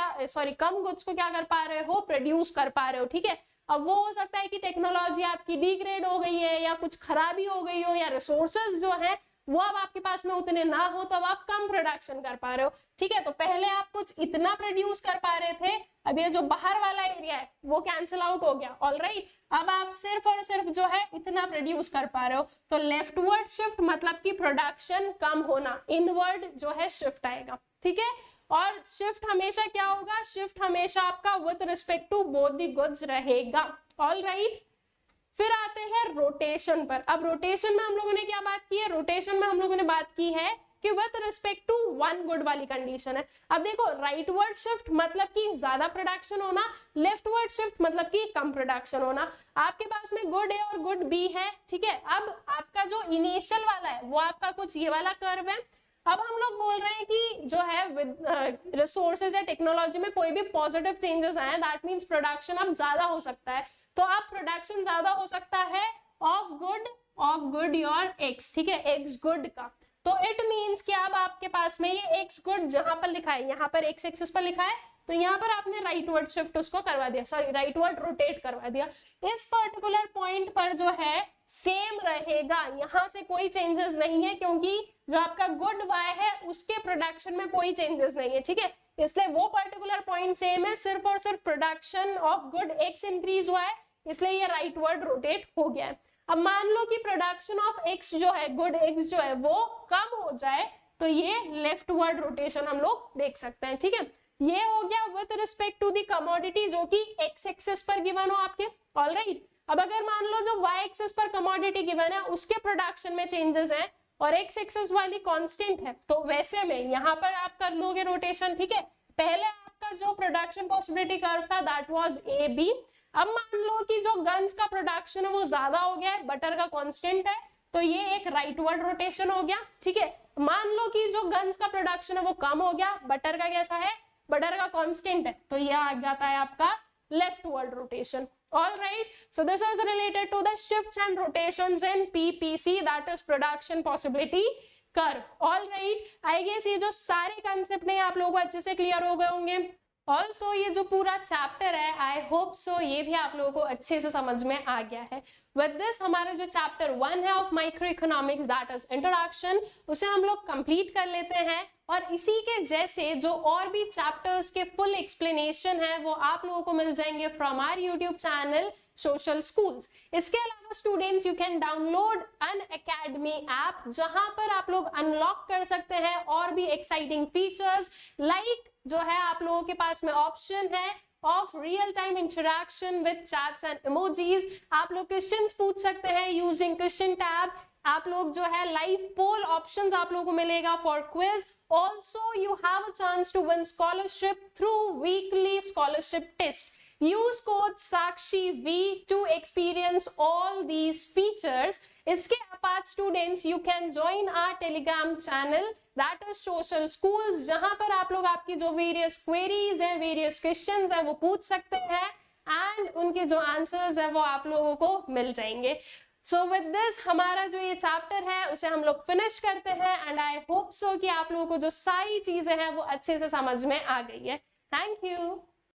कम गुड्स को क्या कर पा रहे हो, प्रोड्यूस कर पा रहे हो, ठीक है। अब वो हो सकता है कि टेक्नोलॉजी आपकी डिग्रेड हो गई है या कुछ खराबी हो गई हो या रिसोर्सेज जो है वो अब आपके पास में उतने ना हो, तो अब आप कम प्रोडक्शन कर पा रहे हो, ठीक है। तो पहले आप कुछ इतना प्रोड्यूस कर पा रहे थे, अब ये जो बाहर वाला एरिया है वो कैंसिल आउट हो गया, ऑलराइट। अब आप सिर्फ और सिर्फ जो है इतना प्रोड्यूस कर पा रहे हो। तो लेफ्टवर्ड शिफ्ट मतलब कि प्रोडक्शन कम होना, इनवर्ड जो है शिफ्ट आएगा, ठीक है। और शिफ्ट हमेशा क्या होगा, शिफ्ट हमेशा आपका with respect to both the goods रहेगा, ऑलराइट। फिर आते हैं रोटेशन पर। अब रोटेशन में हम लोगों ने क्या बात की है, रोटेशन में हम लोगों ने बात की है कि with respect to one good वाली कंडीशन है। अब देखो राइटवर्ड शिफ्ट मतलब कि ज्यादा प्रोडक्शन होना, लेफ्टवर्ड शिफ्ट मतलब कि कम प्रोडक्शन होना। आपके पास में गुड ए और गुड बी है, ठीक है। अब आपका जो इनिशियल वाला है वो आपका कुछ ये वाला कर्व है। अब हम लोग बोल रहे हैं कि जो है विद रिसोर्सेज या टेक्नोलॉजी में कोई भी पॉजिटिव चेंजेस आए, दैट मींस प्रोडक्शन अब ज्यादा हो सकता है। तो अब प्रोडक्शन ज्यादा हो सकता है ऑफ गुड योर एक्स, ठीक है, एक्स गुड का। तो इट मींस कि अब आपके पास में ये एक्स गुड जहां पर लिखा है, यहाँ पर एक्स एक्सिस पर लिखा है, तो यहाँ पर आपने राइटवर्ड शिफ्ट उसको करवा दिया, सॉरी राइटवर्ड रोटेट करवा दिया। इस पर्टिकुलर पॉइंट पर जो है सेम रहेगा, यहाँ से कोई चेंजेस नहीं है, क्योंकि जो आपका गुड वाई है उसके प्रोडक्शन में कोई चेंजेस नहीं है, ठीक है। इसलिए वो पर्टिकुलर पॉइंट सेम है, सिर्फ और सिर्फ production of good x increase हुआ है, इसलिए ये राइटवर्ड रोटेट हो गया है। अब मान लो कि प्रोडक्शन ऑफ एक्स जो है, गुड एक्स जो है वो कम हो जाए, तो ये लेफ्टवर्ड रोटेशन हम लोग देख सकते हैं, ठीक है। ये हो गया with respect to the commodity जो कि एक्स एक्सिस पर गिवन हो आपके, ऑलराइट। अब अगर मान लो जो वाई एक्सिस पर कमोडिटी गिवन है उसके प्रोडक्शन में चेंजेस है और एक्स एक्सिस वाली कांस्टेंट है, तो वैसे में यहाँ पर आप कर लोगे रोटेशन, ठीक है। पहले आपका जो प्रोडक्शन पॉसिबिलिटी कर्व था दैट वाज ए बी। अब मान लो कि जो गन्स का प्रोडक्शन है वो ज्यादा हो गया है, बटर का कांस्टेंट है, तो ये एक राइटवर्ड रोटेशन हो गया, ठीक है। मान लो कि जो गन्स का प्रोडक्शन है वो कम हो गया, बटर का कैसा है, बटर का कांस्टेंट है, तो ये आ जाता है आपका leftward rotation. All right, so this is related to the shifts and rotations in PPC, that is production possibility curve. All right, I guess ये जो सारे कंसेप्ट हैं आप लोगों को अच्छे से क्लियर हो गए होंगे। ऑल्सो ये जो पूरा चैप्टर है आई होप सो ये भी आप लोगों को अच्छे से समझ में आ गया है। विद दिस हमारा जो चैप्टर 1 है of micro economics that is introduction, उसे हम लोग कंप्लीट कर लेते हैं और इसी के जैसे जो और भी चैप्टर्स के फुल एक्सप्लेनेशन है वो आप लोगों को मिल जाएंगे from our YouTube channel Social Schools. इसके अलावा students you can download Unacademy app जहां पर आप लोग अनलॉक कर सकते हैं और भी एक्साइटिंग फीचर्स लाइक जो है आप लोगों के पास में ऑप्शन है of real time interaction with chats and emojis. आप लोग क्वेश्चंस पूछ सकते हैं यूजिंग क्वेश्चन टैब। आप लोग जो है लाइव पोल ऑप्शंस आप लोगों को मिलेगा for quiz. Also you have a chance to win scholarship through weekly scholarship test. Use code SAKSHI-V to experience all these features. इसके apart students you can join our telegram channel that is social schools जहां पर आप लोग आपकी जो various queries हैं, various questions हैं वो पूछ सकते हैं and उनके जो answers हैं वो आप लोगों को मिल जाएंगे। So with this हमारा जो ये चैप्टर है उसे हम लोग फिनिश करते हैं and I hope so कि आप लोगों को जो सारी चीजें हैं वो अच्छे से समझ में आ गई है। Thank you.